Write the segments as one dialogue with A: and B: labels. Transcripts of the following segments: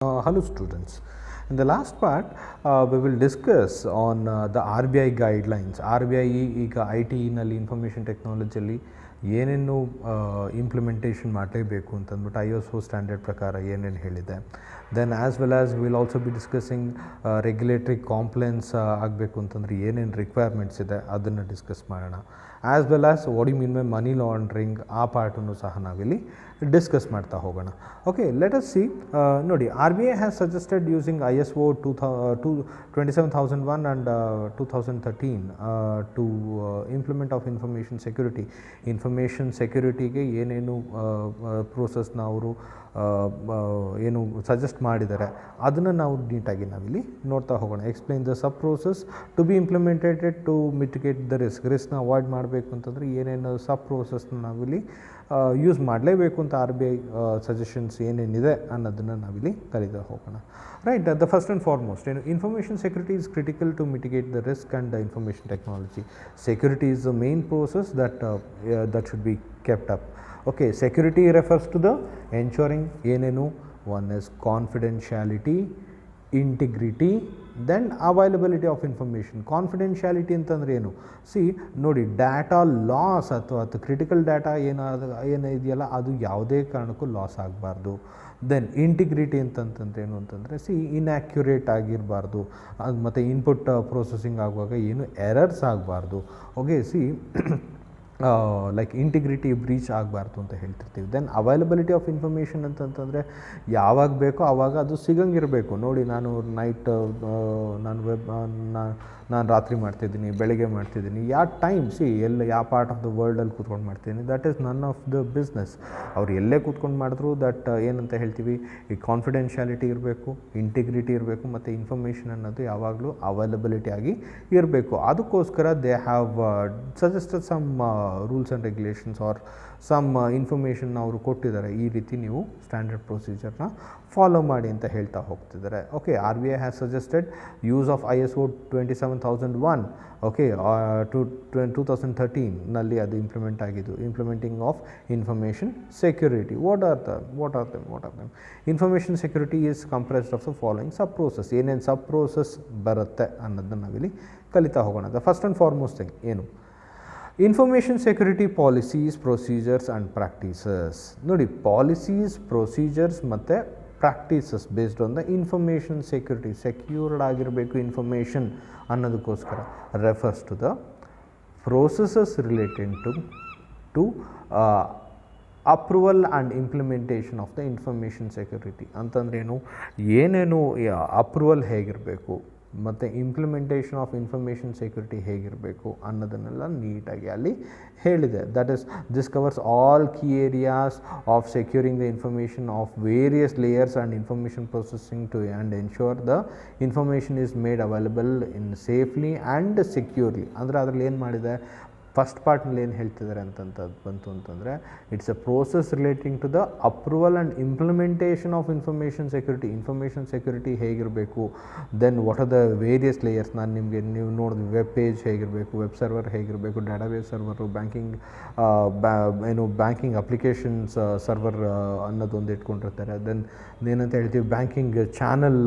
A: Hello students. In the last part, we will discuss on the RBI guidelines. RBI ಈಗ IT ನಲ್ಲಿ information ಟೆಕ್ನಾಲಜಿಯಲ್ಲಿ ಏನೇನು implementation ಮಾಡಲೇಬೇಕು ಅಂತಂದ್ಬಿಟ್ಟು ISO ಸ್ಟ್ಯಾಂಡರ್ಡ್ ಪ್ರಕಾರ ಏನೇನು ಹೇಳಿದೆ. Then as well as will also be discussing regulatory compliance ಆಗಬೇಕು ಅಂತಂದರೆ ಏನೇನು ರಿಕ್ವೈರ್ಮೆಂಟ್ಸ್ ಇದೆ ಅದನ್ನು ಡಿಸ್ಕಸ್ ಮಾಡೋಣ. As well as what you mean by money laundering ಆ ಪಾರ್ಟನ್ನು ಸಹ ನಾವಿಲ್ಲಿ ಡಿಸ್ಕಸ್ ಮಾಡ್ತಾ ಹೋಗೋಣ. Okay, let us see. ನೋಡಿ, RBI has suggested using ISO 27001 and 2013 to implement of information security. Information ಸೆಕ್ಯೂರಿಟಿಗೆ ಏನೇನು ಪ್ರೋಸೆಸ್ನ ಅವರು ಏನು ಸಜೆಸ್ಟ್ ಮಾಡಿದ್ದಾರೆ ಅದನ್ನು ನಾವು ನೀಟಾಗಿ ನಾವಿಲ್ಲಿ ನೋಡ್ತಾ ಹೋಗೋಣ. Explain the sub process to be implemented to mitigate the ರಿಸ್ಕ್ನ ಅವಾಯ್ಡ್ ಮಾಡಬೇಕು ಅಂತಂದರೆ ಏನೇನು ಸಬ್ ಪ್ರೋಸೆಸ್ನ ನಾವಿಲ್ಲಿ ಯೂಸ್ ಮಾಡಲೇಬೇಕು ಅಂತ RBI ಸಜೆಷನ್ಸ್ ಏನೇನಿದೆ ಅನ್ನೋದನ್ನು ನಾವಿಲ್ಲಿ ಕಲಿತಾ ಹೋಗೋಣ. Right, the first and foremost ಏನು information security is critical to mitigate the risk and the information technology. Security is the main process that should be kept up. Okay, security refers to the ensuring ಏನೇನು one is confidentiality, integrity, then availability of information. Confidentiality ಅಂತಂದರೆ ಏನು? ನೋಡಿ, data loss ಅಥವಾ critical data ಏನಿದೆಯಲ್ಲ ಅದು ಯಾವುದೇ ಕಾರಣಕ್ಕೂ loss ಆಗಬಾರ್ದು. ದೆನ್ ಇಂಟಿಗ್ರಿಟಿ ಅಂತಂತಂದ್ರೆ ಏನು ಅಂತಂದರೆ ಇನ್ಯಾಕ್ಯುರೇಟ್ ಆಗಿರಬಾರ್ದು. ಅದು ಮತ್ತು ಇನ್ಪುಟ್ ಪ್ರೊಸೆಸಿಂಗ್ ಆಗುವಾಗ ಏನು ಎರರ್ಸ್ ಆಗಬಾರ್ದು. ಓಕೆ, ಲೈಕ್ ಇಂಟಿಗ್ರಿಟಿ ಬ್ರೀಚ್ ಆಗಬಾರ್ದು ಅಂತ ಹೇಳ್ತಿರ್ತೀವಿ. ದೆನ್ ಅವೈಲಬಿಲಿಟಿ ಆಫ್ ಇನ್ಫಾರ್ಮೇಷನ್ ಅಂತಂತಂದರೆ ಯಾವಾಗ ಬೇಕೋ ಆವಾಗ ಅದು ಸಿಗಂಗಿರಬೇಕು. ನೋಡಿ, ನಾನು ನೈಟ್ ನಾನು ರಾತ್ರಿ ಮಾಡ್ತಿದ್ದೀನಿ, ಬೆಳಗ್ಗೆ ಮಾಡ್ತಿದ್ದೀನಿ, ಯಾವ ಟೈಮ್ ಯಾವ ಪಾರ್ಟ್ ಆಫ್ ದ ವರ್ಲ್ಡಲ್ಲಿ ಕೂತ್ಕೊಂಡು ಮಾಡ್ತಿದ್ದೀನಿ, that is none of the business. ಅವ್ರು ಎಲ್ಲೇ ಕೂತ್ಕೊಂಡು ಮಾಡಿದ್ರು ದಟ್ ಏನಂತ ಹೇಳ್ತೀವಿ, ಈ ಕಾನ್ಫಿಡೆನ್ಷಿಯಾಲಿಟಿ ಇರಬೇಕು, ಇಂಟಿಗ್ರಿಟಿ ಇರಬೇಕು, ಮತ್ತು ಇನ್ಫಾರ್ಮೇಷನ್ ಅನ್ನೋದು ಯಾವಾಗಲೂ ಅವೈಲಬಿಲಿಟಿ ಆಗಿ ಇರಬೇಕು. ಅದಕ್ಕೋಸ್ಕರ they have suggested some rules and regulations or some information ಅವರು ಕೊಟ್ಟಿದ್ದಾರೆ. ಈ ರೀತಿ ನೀವು ಸ್ಟ್ಯಾಂಡರ್ಡ್ ಪ್ರೊಸೀಜರ್ನ ಫಾಲೋ ಮಾಡಿ ಅಂತ ಹೇಳ್ತಾ ಹೋಗ್ತಿದ್ದಾರೆ. Okay, RBI has suggested use of ISO 27001. Okay, 2013ನಲ್ಲಿ ಅದು ಇಂಪ್ಲಿಮೆಂಟ್ ಆಗಿದ್ದು. Implementing of information security. What are them? Information security is comprised of the following sub process. ಏನೇನು ಸಬ್ ಪ್ರೋಸೆಸ್ ಬರುತ್ತೆ ಅನ್ನೋದನ್ನು ನಾವಿಲ್ಲಿ ಕಲಿತಾ ಹೋಗೋಣ. The first and foremost thing ಏನು? Information security policies, procedures and practices. ನೋಡಿ, ಪಾಲಿಸೀಸ್, ಪ್ರೊಸೀಜರ್ಸ್ ಮತ್ತು practices based on the information security. Secured ಆಗಿರಬೇಕು ಇನ್ಫಾರ್ಮೇಷನ್ ಅನ್ನೋದಕ್ಕೋಸ್ಕರ refers to the processes related to approval and implementation of the information security. ಅಂತಂದ್ರೇನು, ಏನೇನು approval ಹೇಗಿರಬೇಕು ಮತ್ತು implementation of information security ಹೇಗಿರಬೇಕು ಅನ್ನೋದನ್ನೆಲ್ಲ ನೀಟಾಗಿ ಅಲ್ಲಿ ಹೇಳಿದೆ. That is this covers all key areas of securing the information of various layers and information processing to and ensure the information is made available in safely and securely. ಅಂದರೆ ಅದರಲ್ಲಿ ಏನು ಮಾಡಿದೆ, first ಪಾರ್ಟ್ನಲ್ಲಿ ಏನು ಹೇಳ್ತಿದ್ದಾರೆ ಬಂತು ಅಂತಂದರೆ it's a process relating to the approval and implementation of information security. Information security ಹೇಗಿರಬೇಕು, then what are the various layers. ನೀವು ನೋಡಿದ್ವಿ, ವೆಬ್ ಪೇಜ್ ಹೇಗಿರಬೇಕು, ವೆಬ್ ಸರ್ವರ್ ಹೇಗಿರಬೇಕು, database server, banking applications server ಅನ್ನೋದೊಂದು ಇಟ್ಕೊಂಡಿರ್ತಾರೆ. ದೆನ್ ಏನಂತ ಹೇಳ್ತೀವಿ, ಬ್ಯಾಂಕಿಂಗ್ ಚಾನಲ್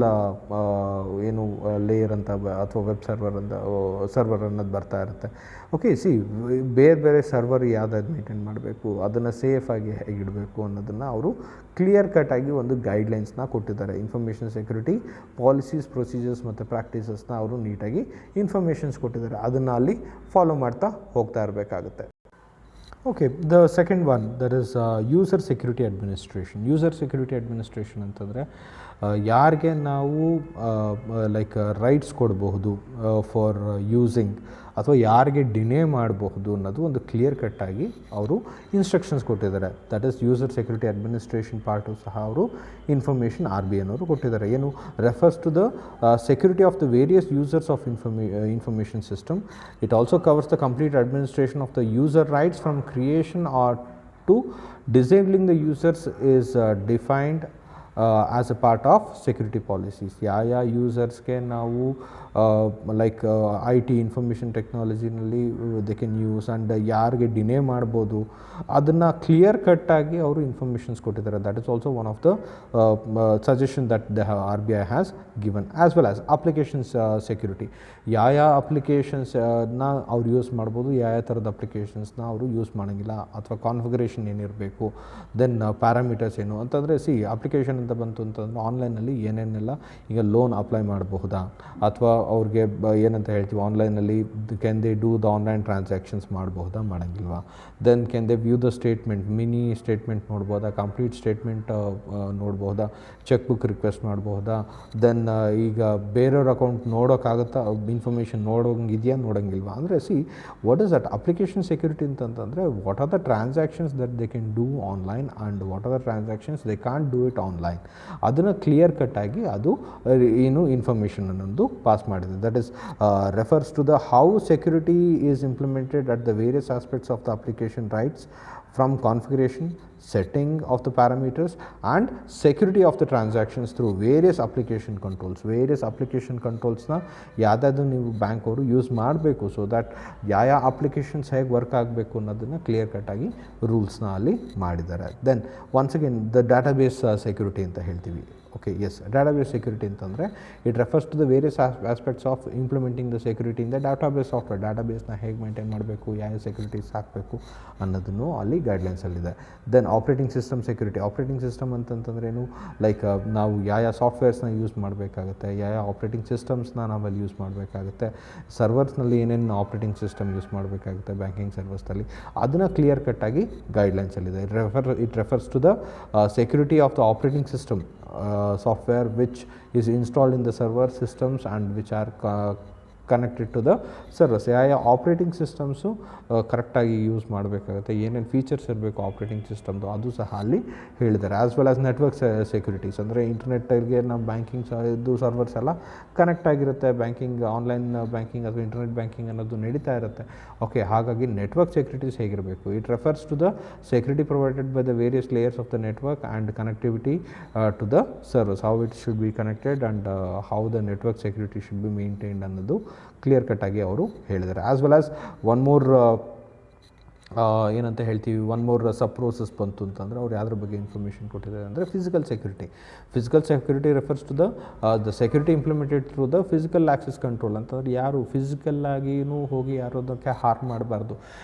A: ಲೇಯರ್ ಅಂತ ಅಥವಾ ವೆಬ್ ಸರ್ವರ್ ಅನ್ನೋದು ಬರ್ತಾ ಇರುತ್ತೆ. ಓಕೆ, ಬೇರೆ ಸರ್ವರ್ ಯಾವುದಾದ್ರು ಮೇಂಟೈನ್ ಮಾಡಬೇಕು, ಅದನ್ನು ಸೇಫಾಗಿ ಹೇಗಿಡಬೇಕು ಅನ್ನೋದನ್ನು ಅವರು ಕ್ಲಿಯರ್ ಕಟ್ಟಾಗಿ ಒಂದು ಗೈಡ್ಲೈನ್ಸ್ನ ಕೊಟ್ಟಿದ್ದಾರೆ. ಇನ್ಫಾರ್ಮೇಷನ್ ಸೆಕ್ಯೂರಿಟಿ ಪಾಲಿಸೀಸ್, ಪ್ರೊಸೀಜರ್ಸ್ ಮತ್ತು ಪ್ರಾಕ್ಟೀಸಸ್ನ ಅವರು ನೀಟಾಗಿ ಇನ್ಫಾರ್ಮೇಷನ್ಸ್ ಕೊಟ್ಟಿದ್ದಾರೆ. ಅದನ್ನು ಅಲ್ಲಿ ಫಾಲೋ ಮಾಡ್ತಾ ಹೋಗ್ತಾ ಇರಬೇಕಾಗುತ್ತೆ. Okay, the second one that is user security administration. User security administration ಅಂತಂದರೆ ಯಾರಿಗೆ ನಾವು ಲೈಕ್ ರೈಟ್ಸ್ ಕೊಡಬಹುದು ಫಾರ್ ಯೂಸಿಂಗ್ ಅಥವಾ ಯಾರಿಗೆ ಡಿನೇ ಮಾಡಬಹುದು ಅನ್ನೋದು ಒಂದು ಕ್ಲಿಯರ್ ಕಟ್ಟಾಗಿ ಅವರು ಇನ್ಸ್ಟ್ರಕ್ಷನ್ಸ್ ಕೊಟ್ಟಿದ್ದಾರೆ. That is user security administration part ಸಹ ಅವರು ಇನ್ಫಾರ್ಮೇಷನ್ RBI ಅನ್ನೋರು ಕೊಟ್ಟಿದ್ದಾರೆ. ಏನು? Refers to the security of the various users of information system. It also covers the complete administration of the user rights from creation or to disabling the users is defined as a part of security policies. ಯಾವ ಯೂಸರ್ಸ್ಗೆ ನಾವು like I T information ಟೆಕ್ನಾಲಜಿನಲ್ಲಿ they can use and ಯಾರಿಗೆ deny ಮಾಡ್ಬೋದು ಅದನ್ನು clear ಕಟ್ಟಾಗಿ ಅವರು informations ಕೊಟ್ಟಿದ್ದಾರೆ. That is also one of the suggestion that the R B I has given. As well as applications security. ಯಾವ ಅಪ್ಲಿಕೇಶನ್ಸ್ನ ಅವ್ರು ಯೂಸ್ ಮಾಡ್ಬೋದು, ಯಾವ ಥರದ ಅಪ್ಲಿಕೇಶನ್ಸ್ನ ಅವರು ಯೂಸ್ ಮಾಡೋಂಗಿಲ್ಲ, ಅಥವಾ ಕಾನ್ಫಿಗರೇಷನ್ ಏನಿರಬೇಕು, ದೆನ್ ಪ್ಯಾರಾಮೀಟರ್ಸ್ ಏನು ಅಂತಂದರೆ ಅಪ್ಲಿಕೇಶನ್ ಅಂತ ಬಂತು ಅಂತಂದರೆ ಆನ್ಲೈನಲ್ಲಿ ಏನೇನೆಲ್ಲ ಈಗ ಲೋನ್ ಅಪ್ಲೈ ಮಾಡಬಹುದಾ, ಅಥವಾ ಅವ್ರಿಗೆ ಏನಂತ ಹೇಳ್ತೀವಿ ಆನ್ಲೈನಲ್ಲಿ can they do the online transactions ಮಾಡಬಹುದಾ, ಮಾಡೋಂಗಿಲ್ವಾ. Then can they view the statement, mini statement ನೋಡ್ಬೋದಾ, ಕಂಪ್ಲೀಟ್ ಸ್ಟೇಟ್ಮೆಂಟ್ ನೋಡ್ಬೋದಾ, ಚೆಕ್ ಬುಕ್ ರಿಕ್ವೆಸ್ಟ್ ಮಾಡಬಹುದಾ. ದೆನ್ ಈಗ ಬೇರೆಯವ್ರ ಅಕೌಂಟ್ ನೋಡೋಕ್ಕಾಗುತ್ತಾ, ಇನ್ಫಾರ್ಮೇಷನ್ ನೋಡೋಂಗಿದೆಯಾ ನೋಡೋಂಗಿಲ್ವಾ. ಅಂದರೆ what is that application security ಅಂತಂದರೆ what are the transactions that they can do online and what are the transactions they can't do it online. ಅದನ್ನು ಕ್ಲಿಯರ್ ಕಟ್ಟಾಗಿ ಅದು ಏನು ಇನ್ಫಾರ್ಮೇಷನ್ ಅನ್ನೊಂದು ಪಾಸ್ ಮಾಡಿದೆ. That is refers to the how security is implemented at the various aspects of the application rights, from configuration, setting of the parameters and security of the transactions through various application controls. Various application controlsನ ಯಾವುದಾದ್ರು ನೀವು bank ಅವರು use ಮಾಡಬೇಕು, so that ಯಾವ applications ಹೇಗೆ work ಆಗಬೇಕು ಅನ್ನೋದನ್ನು clear ಕಟ್ಟಾಗಿ ರೂಲ್ಸ್ನ ಅಲ್ಲಿ ಮಾಡಿದ್ದಾರೆ. Then once again the database security ಅಂತ ಹೇಳ್ತೀವಿ. ಓಕೆ, ಎಸ್, ಡಾಟಾಬೇಸ್ ಸೆಕ್ಯೂರಿಟಿ ಅಂತಂದರೆ it refers to the various aspects of implementing the security in the database software. ಡಾಟಾಬೇಸ್ನ ಹೇಗೆ ಮೇಂಟೈನ್ ಮಾಡಬೇಕು, ಯಾವ ಸೆಕ್ಯೂರಿಟೀಸ್ ಹಾಕಬೇಕು ಅನ್ನೋದನ್ನು ಅಲ್ಲಿ ಗೈಡ್ಲೈನ್ಸಲ್ಲಿದೆ. Then operating system security. Operating system ಅಂತಂತಂದ್ರೇನು, ಲೈಕ್ ನಾವು ಯಾವ ಸಾಫ್ಟ್ವೇರ್ಸ್ನ ಯೂಸ್ ಮಾಡಬೇಕಾಗುತ್ತೆ, ಯಾವ ಆಪ್ರೇಟಿಂಗ್ ಸಿಸ್ಟಮ್ಸ್ನ ನಾವಲ್ಲಿ ಯೂಸ್ ಮಾಡಬೇಕಾಗುತ್ತೆ, ಸರ್ವರ್ಸ್ನಲ್ಲಿ ಏನೇನು ಆಪ್ರೇಟಿಂಗ್ ಸಿಸ್ಟಮ್ ಯೂಸ್ ಮಾಡಬೇಕಾಗುತ್ತೆ ಬ್ಯಾಂಕಿಂಗ್ ಸರ್ವರ್ಸ್ನಲ್ಲಿ, ಅದನ್ನು ಕ್ಲಿಯರ್ ಕಟ್ಟಾಗಿ ಗೈಡ್ಲೈನ್ಸಲ್ಲಿದೆ. It refers to the security of the operating system software which is installed in the server systems and which are connected to the servers. ಯಾವ ಆಪ್ರೇಟಿಂಗ್ ಸಿಸ್ಟಮ್ಸು ಕರೆಕ್ಟಾಗಿ use ಮಾಡಬೇಕಾಗುತ್ತೆ, ಏನೇನು features ಇರಬೇಕು ಆಪ್ರೇಟಿಂಗ್ ಸಿಸ್ಟಮ್ದು, ಅದು ಸಹ ಅಲ್ಲಿ ಹೇಳಿದ್ದಾರೆ. As well as network securities, ಅಂದರೆ ಇಂಟರ್ನೆಟ್ಗೆ ನಮ್ಮ ಬ್ಯಾಂಕಿಂಗ್ ಇದು ಸರ್ವರ್ಸ್ ಎಲ್ಲ ಕನೆಕ್ಟ್ ಆಗಿರುತ್ತೆ, ಬ್ಯಾಂಕಿಂಗ್ ಆನ್ಲೈನ್ ಬ್ಯಾಂಕಿಂಗ್ ಅಥವಾ ಇಂಟರ್ನೆಟ್ ಬ್ಯಾಂಕಿಂಗ್ ಅನ್ನೋದು ನಡೀತಾ ಇರುತ್ತೆ. ಓಕೆ, ಹಾಗಾಗಿ ನೆಟ್ವರ್ಕ್ ಸೆಕ್ಯೂರಿಟೀಸ್ ಹೇಗಿರಬೇಕು. It refers to the security provided by the various layers of the network and connectivity to the servers, how it should be connected and how the network security should be maintained ಅನ್ನೋದು clear ಕಟ್ಟಾಗಿ ಅವರು ಹೇಳಿದ್ದಾರೆ. As well as one more ಏನಂತ ಹೇಳ್ತೀವಿ, one more ಸಬ್ process ಬಂತು ಅಂತಂದರೆ ಅವ್ರು ಯಾವುದ್ರ ಬಗ್ಗೆ ಇನ್ಫಾರ್ಮೇಷನ್ ಕೊಟ್ಟಿದ್ದಾರೆ ಅಂದರೆ physical security. Physical security refers to the security implemented through the physical access control. ಅಂತಂದರೆ ಯಾರು ಫಿಸಿಕಲ್ಲಾಗಿಯೂ ಹೋಗಿ ಯಾರು ಅದಕ್ಕೆ ಹಾರ್ಮ್ ಮಾಡಬಾರ್ದು.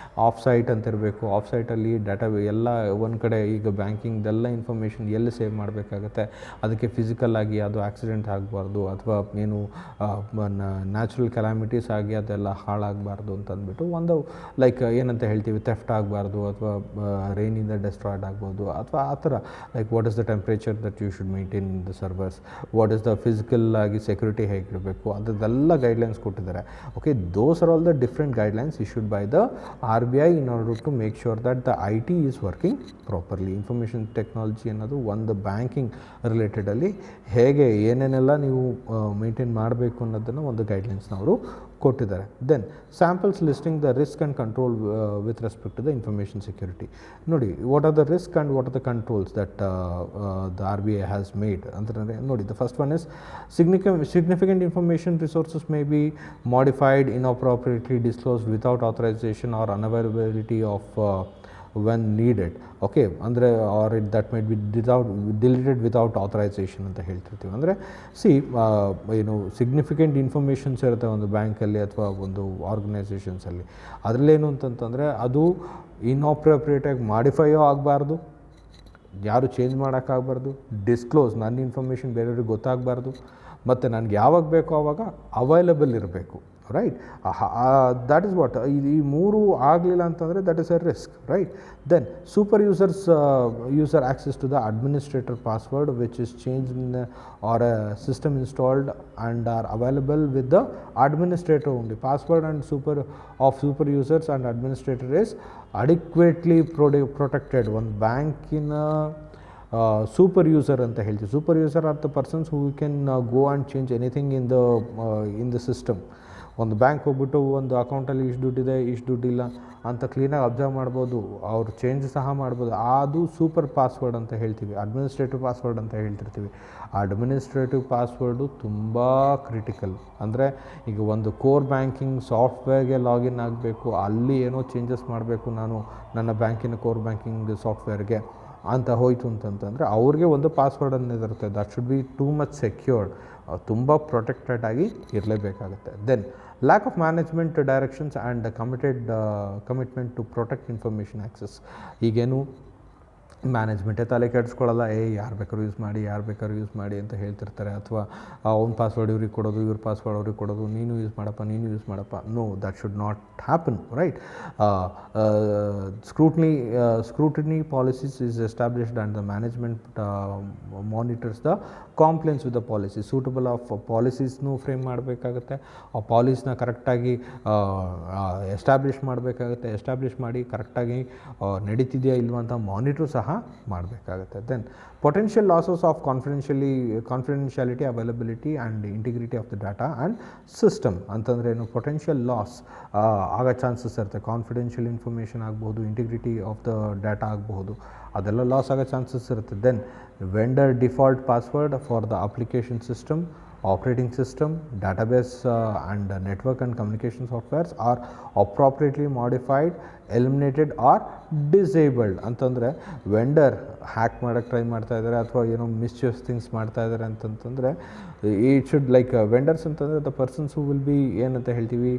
A: ಆಫ್ ಸೈಟ್ ಅಂತ ಇರಬೇಕು. ಆಫ್ ಸೈಟಲ್ಲಿ ಡಾಟಾ ಎಲ್ಲ ಒಂದು ಕಡೆ ಈಗ ಬ್ಯಾಂಕಿಂಗ್ದೆಲ್ಲ ಇನ್ಫಾರ್ಮೇಷನ್ ಎಲ್ಲಿ ಸೇವ್ ಮಾಡಬೇಕಾಗತ್ತೆ, ಅದಕ್ಕೆ ಫಿಸಿಕಲ್ಲಾಗಿ ಅದು ಆಕ್ಸಿಡೆಂಟ್ ಆಗಬಾರ್ದು, ಅಥವಾ ಏನು ನ್ಯಾಚುರಲ್ ಕೆಲಾಮಿಟೀಸ್ ಆಗಿ ಅದೆಲ್ಲ ಹಾಳಾಗಬಾರ್ದು ಅಂತಂದ್ಬಿಟ್ಟು ಒಂದು ಲೈಕ್ ಏನಂತ ಹೇಳ್ತೀವಿ, ಥೆಫ್ಟ್ ಆಗಬಾರ್ದು, ಅಥವಾ ರೈನಿಂದ ಡೆಸ್ಟ್ರಾಯ್ಡ್ ಆಗ್ಬೋದು, ಅಥವಾ ಆ ಥರ like what is the temperature that you should maintain in the servers, what is the physical ಆಗಿ ಸೆಕ್ಯೂರಿಟಿ ಹೇಗಿರಬೇಕು, ಅದೆಲ್ಲ ಗೈಡ್ಲೈನ್ಸ್ ಕೊಟ್ಟಿದ್ದಾರೆ. Okay, those are all the different guidelines issued by the R B I in order to make sure that the I T is working properly. Information technology ಅನ್ನೋದು ಒಂದು banking ರಿಲೇಟೆಡಲ್ಲಿ ಹೇಗೆ ಏನೇನೆಲ್ಲ ನೀವು maintain ಮಾಡಬೇಕು ಅನ್ನೋದನ್ನು ಒಂದು ಗೈಡ್ಲೈನ್ಸ್ನ ಅವರು ಕೊಟ್ಟಿದ್ದಾರೆ. Then samples listing the risk and control with respect to the information security. ನೋಡಿ, what are the risk and what are the controls that the R B I has made ಅಂತಂದರೆ, ನೋಡಿ, the first one is significant information resources may be modified, inappropriately disclosed without authorization or unavailability of when needed. Okay, ಅಂದರೆ or it that might be deleted without authorisation ಅಂತ ಹೇಳ್ತಿರ್ತೀವಿ. ಅಂದರೆ ಏನು significant informations ಇರುತ್ತೆ ಒಂದು ಬ್ಯಾಂಕಲ್ಲಿ ಅಥವಾ ಒಂದು ಆರ್ಗನೈಸೇಷನ್ಸಲ್ಲಿ, ಅದರಲ್ಲೇನು ಅಂತಂತಂದರೆ ಅದು ಇನ್ಅಪ್ರೋಪ್ರಿಯೇಟಾಗಿ ಮಾಡಿಫೈಯೋ ಆಗಬಾರ್ದು, ಯಾರು ಚೇಂಜ್ ಮಾಡೋಕ್ಕಾಗಬಾರ್ದು, ಡಿಸ್ಕ್ಲೋಸ್ ನನ್ನ ಇನ್ಫಾರ್ಮೇಷನ್ ಬೇರೆಯವ್ರಿಗೆ ಗೊತ್ತಾಗಬಾರ್ದು, ಮತ್ತು ನನಗೆ ಯಾವಾಗ ಬೇಕೋ ಆವಾಗ ಅವೈಲಬಲ್ ಇರಬೇಕು. ರೈಟ್, ದ್ಯಾಟ್ ಈಸ್ ವಾಟ್ ಈ ಮೂರು ಆಗಲಿಲ್ಲ ಅಂತಂದರೆ that is a risk. Right, then super user access to the administrator password which is change in or a system installed and are available with the administrator only. Password and super users and administrator is adequately protected. ಒಂದು ಬ್ಯಾಂಕಿನ super user ಅಂತ ಹೇಳ್ತೀವಿ. Super user are the persons who can go and change anything in the system. ಒಂದು bank ಹೋಗ್ಬಿಟ್ಟು ಒಂದು ಅಕೌಂಟಲ್ಲಿ ಇಷ್ಟು ದುಡ್ಡಿದೆ ಇಷ್ಟು ದುಡ್ಡಿಲ್ಲ ಅಂತ ಕ್ಲೀನಾಗಿ ಅಬ್ಸರ್ವ್ ಮಾಡ್ಬೋದು, ಅವ್ರು ಚೇಂಜ್ ಸಹ ಮಾಡ್ಬೋದು. ಅದು ಸೂಪರ್ ಪಾಸ್ವರ್ಡ್ ಅಂತ ಹೇಳ್ತೀವಿ, ಅಡ್ಮಿನಿಸ್ಟ್ರೇಟಿವ್ ಪಾಸ್ವರ್ಡ್ ಅಂತ ಹೇಳ್ತಿರ್ತೀವಿ. ಅಡ್ಮಿನಿಸ್ಟ್ರೇಟಿವ್ ಪಾಸ್ವರ್ಡು ತುಂಬ ಕ್ರಿಟಿಕಲ್. ಅಂದರೆ ಈಗ ಒಂದು ಕೋರ್ ಬ್ಯಾಂಕಿಂಗ್ ಸಾಫ್ಟ್ವೇರ್ಗೆ ಲಾಗಿನ್ ಆಗಬೇಕು, ಅಲ್ಲಿ ಏನೋ ಚೇಂಜಸ್ ಮಾಡಬೇಕು ನಾನು ನನ್ನ ಬ್ಯಾಂಕಿನ ಕೋರ್ ಬ್ಯಾಂಕಿಂಗ್ ಸಾಫ್ಟ್ವೇರ್ಗೆ ಅಂತ ಹೋಯಿತು ಅಂತಂತಂದರೆ ಅವ್ರಿಗೆ ಒಂದು ಪಾಸ್ವರ್ಡ್ ಅನ್ನೋದಿರುತ್ತೆ. That should be too much secured, ತುಂಬ ಪ್ರೊಟೆಕ್ಟೆಡ್ ಆಗಿ ಇರಲೇಬೇಕಾಗುತ್ತೆ. Then lack of management directions and commitment to protect information access. ಈಗೇನು ಮ್ಯಾನೇಜ್ಮೆಂಟೇ ತಲೆ ಕೆಡಿಸ್ಕೊಳ್ಳಲ್ಲ, ಯಾರು ಬೇಕಾದ್ರೂ ಯೂಸ್ ಮಾಡಿ ಅಂತ ಹೇಳ್ತಿರ್ತಾರೆ. ಅಥವಾ ಅವ್ನ ಪಾಸ್ವರ್ಡ್ ಇವ್ರಿಗೆ ಕೊಡೋದು, ಇವ್ರ ಪಾಸ್ವರ್ಡ್ ಅವ್ರಿಗೆ ಕೊಡೋದು, ನೀನು ಯೂಸ್ ಮಾಡಪ್ಪ. No, that should not happen, right? Scrutiny policies is established and the management monitors the compliance with the policy. Suitable of ಪಾಲಿಸೀಸ್ನೂ ಫ್ರೇಮ್ ಮಾಡಬೇಕಾಗುತ್ತೆ, ಆ ಪಾಲಿಸಿನ ಕರೆಕ್ಟಾಗಿ ಎಸ್ಟಾಬ್ಲಿಷ್ ಮಾಡಿ ಕರೆಕ್ಟಾಗಿ ನಡೀತಿದೆಯಾ ಇಲ್ವಾ ಅಂತ ಮಾನಿಟ್ರು ಸಹ ಮಾಡಬೇಕಾಗುತ್ತೆ. Then potential losses of confidentiality, availability and integrity of the data and system. ಅಂತಂದರೆ ಏನು, ಪೊಟೆನ್ಷಿಯಲ್ ಲಾಸ್ ಆಗೋ ಚಾನ್ಸಸ್ ಇರುತ್ತೆ. ಕಾನ್ಫಿಡೆನ್ಷಿಯಲ್ ಇನ್ಫಾರ್ಮೇಷನ್ ಆಗ್ಬೋದು, ಇಂಟಿಗ್ರಿಟಿ ಆಫ್ ದ ಡಾಟಾ ಆಗಬಹುದು, ಅದೆಲ್ಲ ಲಾಸ್ ಆಗೋ ಚಾನ್ಸಸ್ ಇರುತ್ತೆ. Then vendor default password for the application system, operating system, database and network and communication softwares are appropriately modified, eliminated or disabled. ಅಂತಂದರೆ vendor hack ಮಾಡೋಕ್ಕೆ try ಮಾಡ್ತಾ ಇದ್ದಾರೆ ಅಥವಾ ಏನೋ ಮಿಸ್ಯೂಸ್ ಥಿಂಗ್ಸ್ ಮಾಡ್ತಾ ಇದ್ದಾರೆ ಅಂತಂತಂದರೆ ಇಟ್ ಶುಡ್ ಲೈಕ್ ವೆಂಡರ್ಸ್ ಅಂತಂದರೆ the persons who will be ಏನಂತ ಹೇಳ್ತೀವಿ,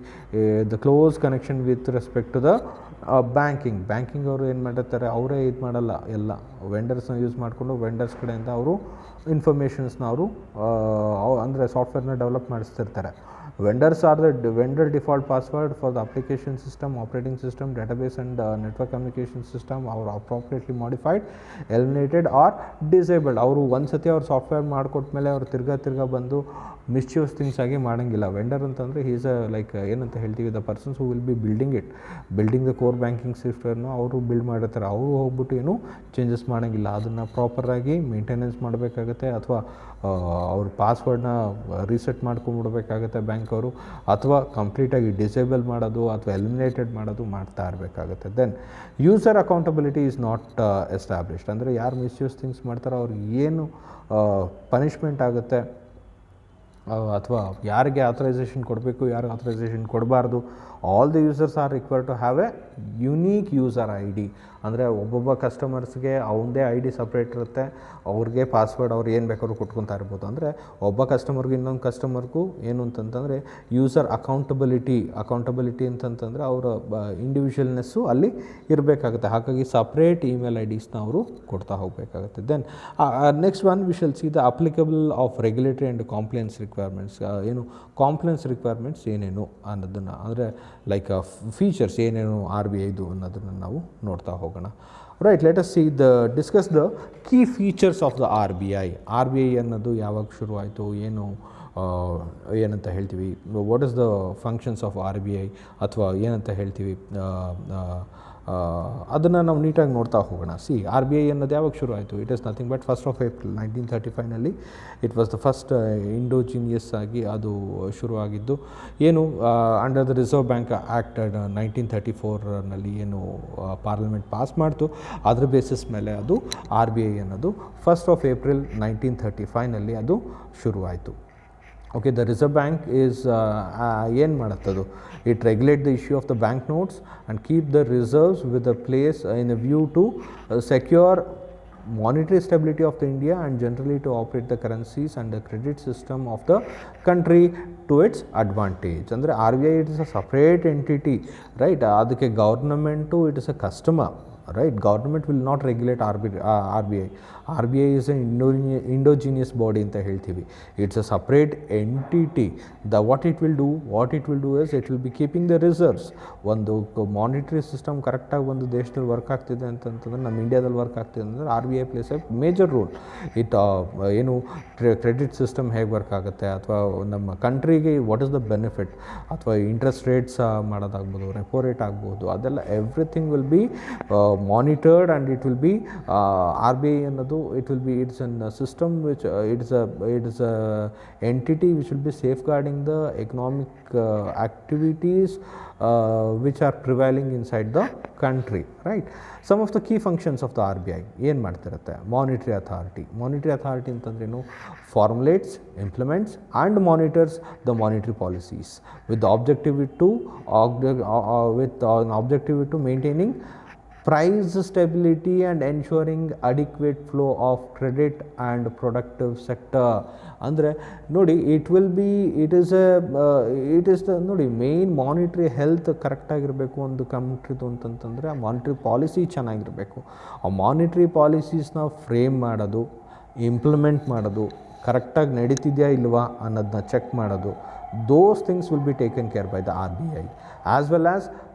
A: the close connection with respect to the banking ಅವರು ಏನು ಮಾಡಿರ್ತಾರೆ, ಅವರೇ ಇದು ಮಾಡಲ್ಲ, ಎಲ್ಲ ವೆಂಡರ್ಸ್ನ ಯೂಸ್ ಮಾಡಿಕೊಂಡು ವೆಂಡರ್ಸ್ ಕಡೆಯಿಂದ ಅವರು ಇನ್ಫಾರ್ಮೇಷನ್ಸ್ನ ಅವರು ಅಂದರೆ ಸಾಫ್ಟ್ವೇರ್ನ ಡೆವಲಪ್ ಮಾಡಿಸ್ತಿರ್ತಾರೆ. Vendors are the vendor default password for the application system, operating system, database and network communication system ಅವರು inappropriately modified, eliminated or disabled. ಅವರು ಒಂದು ಸತಿ ಅವ್ರು ಸಾಫ್ಟ್ವೇರ್ ಮಾಡಿಕೊಟ್ಮೇಲೆ ಅವ್ರು ತಿರ್ಗಾ ಬಂದು ಮಿಸ್ಯೂಸ್ ಥಿಂಗ್ಸ್ ಆಗಿ ಮಾಡೋಂಗಿಲ್ಲ. ವೆಂಡರ್ ಅಂತಂದರೆ ಈಸ್ ಲೈಕ್ ಏನಂತ ಹೇಳ್ತೀವಿ, the persons who will B building the core banking ಸಾಫ್ಟ್ವೇರ್ನ ಅವರು ಬಿಲ್ಡ್ ಮಾಡಿರ್ತಾರೆ. ಅವರು ಹೋಗ್ಬಿಟ್ಟು ಏನು ಚೇಂಜಸ್ ಮಾಡೋಂಗಿಲ್ಲ, ಅದನ್ನು ಪ್ರಾಪರಾಗಿ ಮೇಂಟೆನೆನ್ಸ್ ಮಾಡಬೇಕಾಗತ್ತೆ. ಅಥವಾ ಅವ್ರ ಪಾಸ್ವರ್ಡ್ನ ರೀಸೆಟ್ ಮಾಡ್ಕೊಂಡ್ಬಿಡ್ಬೇಕಾಗತ್ತೆ ಬ್ಯಾಂಕ್ ಅವರು, ಅಥವಾ ಕಂಪ್ಲೀಟಾಗಿ ಡಿಸೇಬಲ್ ಮಾಡೋದು ಅಥವಾ ಎಲಿಮಿನೇಟೆಡ್ ಮಾಡೋದು ಮಾಡ್ತಾ ಇರಬೇಕಾಗುತ್ತೆ. Then user accountability is not established. ಅಂದರೆ ಯಾರು ಮಿಸ್ಯೂಸ್ ಥಿಂಗ್ಸ್ ಮಾಡ್ತಾರೋ ಅವ್ರಿಗೆ ಏನು ಪನಿಷ್ಮೆಂಟ್ ಆಗುತ್ತೆ, ಅಥವಾ ಯಾರಿಗೆ ಆಥರೈಸೇಷನ್ ಕೊಡಬೇಕು, ಯಾರಿಗೆ ಆಥರೈಸೇಷನ್ ಕೊಡಬಾರ್ದು. All the users are required to have a unique user ID. ಅಂದರೆ ಒಬ್ಬೊಬ್ಬ ಕಸ್ಟಮರ್ಸ್ಗೆ ಅವನದೇ ID ಸಪ್ರೇಟ್ ಇರುತ್ತೆ, ಅವ್ರಿಗೆ ಪಾಸ್ವರ್ಡ್ ಅವ್ರು ಏನು ಬೇಕಾದ್ರೂ ಕೊಟ್ಕೊತಾ ಇರ್ಬೋದು. ಅಂದರೆ ಒಬ್ಬ ಕಸ್ಟಮರ್ಗೂ ಇನ್ನೊಂದು ಕಸ್ಟಮರ್ಗೂ ಏನು ಅಂತಂತಂದರೆ ಯೂಸರ್ ಅಕೌಂಟಬಿಲಿಟಿ ಅಂತಂತಂದರೆ ಅವರ ಇಂಡಿವಿಜುವಲ್ನೆಸ್ಸು ಅಲ್ಲಿ ಇರಬೇಕಾಗುತ್ತೆ. ಹಾಗಾಗಿ ಸಪ್ರೇಟ್ ಇಮೇಲ್ IDಸ್ನ ಅವರು ಕೊಡ್ತಾ ಹೋಗಬೇಕಾಗುತ್ತೆ. Then next one we shall see the applicable of regulatory and compliance requirements. ಏನು ಕಾಂಪ್ಲೈನ್ಸ್ ರಿಕ್ವೈರ್ಮೆಂಟ್ಸ್ ಏನೇನು ಅನ್ನೋದನ್ನು, ಅಂದರೆ ಲೈಕ್ ಫೀಚರ್ಸ್ ಏನೇನು RBIದು ಅನ್ನೋದನ್ನು ನಾವು ನೋಡ್ತಾ ಹೋಗೋಣ. Right, let us discuss the key features of the RBI ಅನ್ನೋದು ಯಾವಾಗ ಶುರುವಾಯಿತು, ಏನಂತ ಹೇಳ್ತೀವಿ, what is the functions of RBI ಅಥವಾ ಏನಂತ ಹೇಳ್ತೀವಿ, ಅದನ್ನು ನಾವು ನೀಟಾಗಿ ನೋಡ್ತಾ ಹೋಗೋಣ. RBI ಅನ್ನೋದು ಯಾವಾಗ ಶುರು ಆಯಿತು? It is nothing but 1st April 1935ನಲ್ಲಿ it was the first indigenous ಆಗಿ ಅದು ಶುರುವಾಗಿದ್ದು. ಏನು under the reserve bank act 1934ನಲ್ಲಿ ಏನು ಪಾರ್ಲಿಮೆಂಟ್ ಪಾಸ್ ಮಾಡ್ತು, ಅದ್ರ ಬೇಸಿಸ್ ಮೇಲೆ ಅದು RBI ಅನ್ನೋದು 1st April 1935ನಲ್ಲಿ ಅದು ಶುರುವಾಯಿತು. Okay, the reserve bank is ಏನು ಮಾಡುತ್ತದು, it regulate the issue of the bank notes and keep the reserves with a place in a view to secure monetary stability of the India and generally to operate the currencies and the credit system of the country to its advantage. ಅಂದರೆ RBI it is a separate entity, right? ಅದಕ್ಕೆ government it is a customer, right? Government will not regulate RBI. RBI is an endogenous body ಅಂತ ಹೇಳ್ತೀವಿ. It's a separate entity. What it will do is it will be keeping the reserves. ಒಂದು monetary system ಕರೆಕ್ಟಾಗಿ ಒಂದು ದೇಶದಲ್ಲಿ work ಆಗ್ತಿದೆ ಅಂತಂತಂದರೆ, ನಮ್ಮ ಇಂಡಿಯಾದಲ್ಲಿ ವರ್ಕ್ ಆಗ್ತಿದೆ ಅಂದರೆ RBI place A major role. ಏನು ಕ್ರೆಡಿಟ್ ಸಿಸ್ಟಮ್ ಹೇಗೆ ವರ್ಕ್ ಆಗುತ್ತೆ, ಅಥವಾ ನಮ್ಮ ಕಂಟ್ರಿಗೆ ವಾಟ್ ಇಸ್ ದ ಬೆನಿಫಿಟ್, ಅಥವಾ ಇಂಟ್ರೆಸ್ಟ್ ರೇಟ್ಸ್ ಮಾಡೋದಾಗ್ಬೋದು, ರೆಪೋ ರೇಟ್ ಆಗ್ಬೋದು, ಅದೆಲ್ಲ everything will be monitored, and it will be RBI ಅನ್ನೋದು it's an system which it is a entity which will be safeguarding the economic activities which are prevailing inside the country, right? Some of the key functions of the RBI ಏನು ಮಾಡ್ತಿರುತ್ತೆ? Monetary authority ಅಂತಂದ್ರೇನು? Formulates, implements and monitors the monetary policies with the objective to maintaining price stability and ensuring adequate flow of credit and productive sector. ಅಂದರೆ ನೋಡಿ, it is the ನೋಡಿ main monetary health ಕರೆಕ್ಟಾಗಿರಬೇಕು ಒಂದು ಕಂಟ್ರಿದು ಅಂತಂತಂದರೆ ಆ monetary policy ಚೆನ್ನಾಗಿರಬೇಕು. ಆ monetary ಪಾಲಿಸೀಸ್ನ frame ಮಾಡೋದು, implement ಮಾಡೋದು, ಕರೆಕ್ಟಾಗಿ ನಡೀತಿದೆಯಾ ಇಲ್ವಾ ಅನ್ನೋದನ್ನ ಚೆಕ್ ಮಾಡೋದು, those things will be taken care bye the RBI. As well as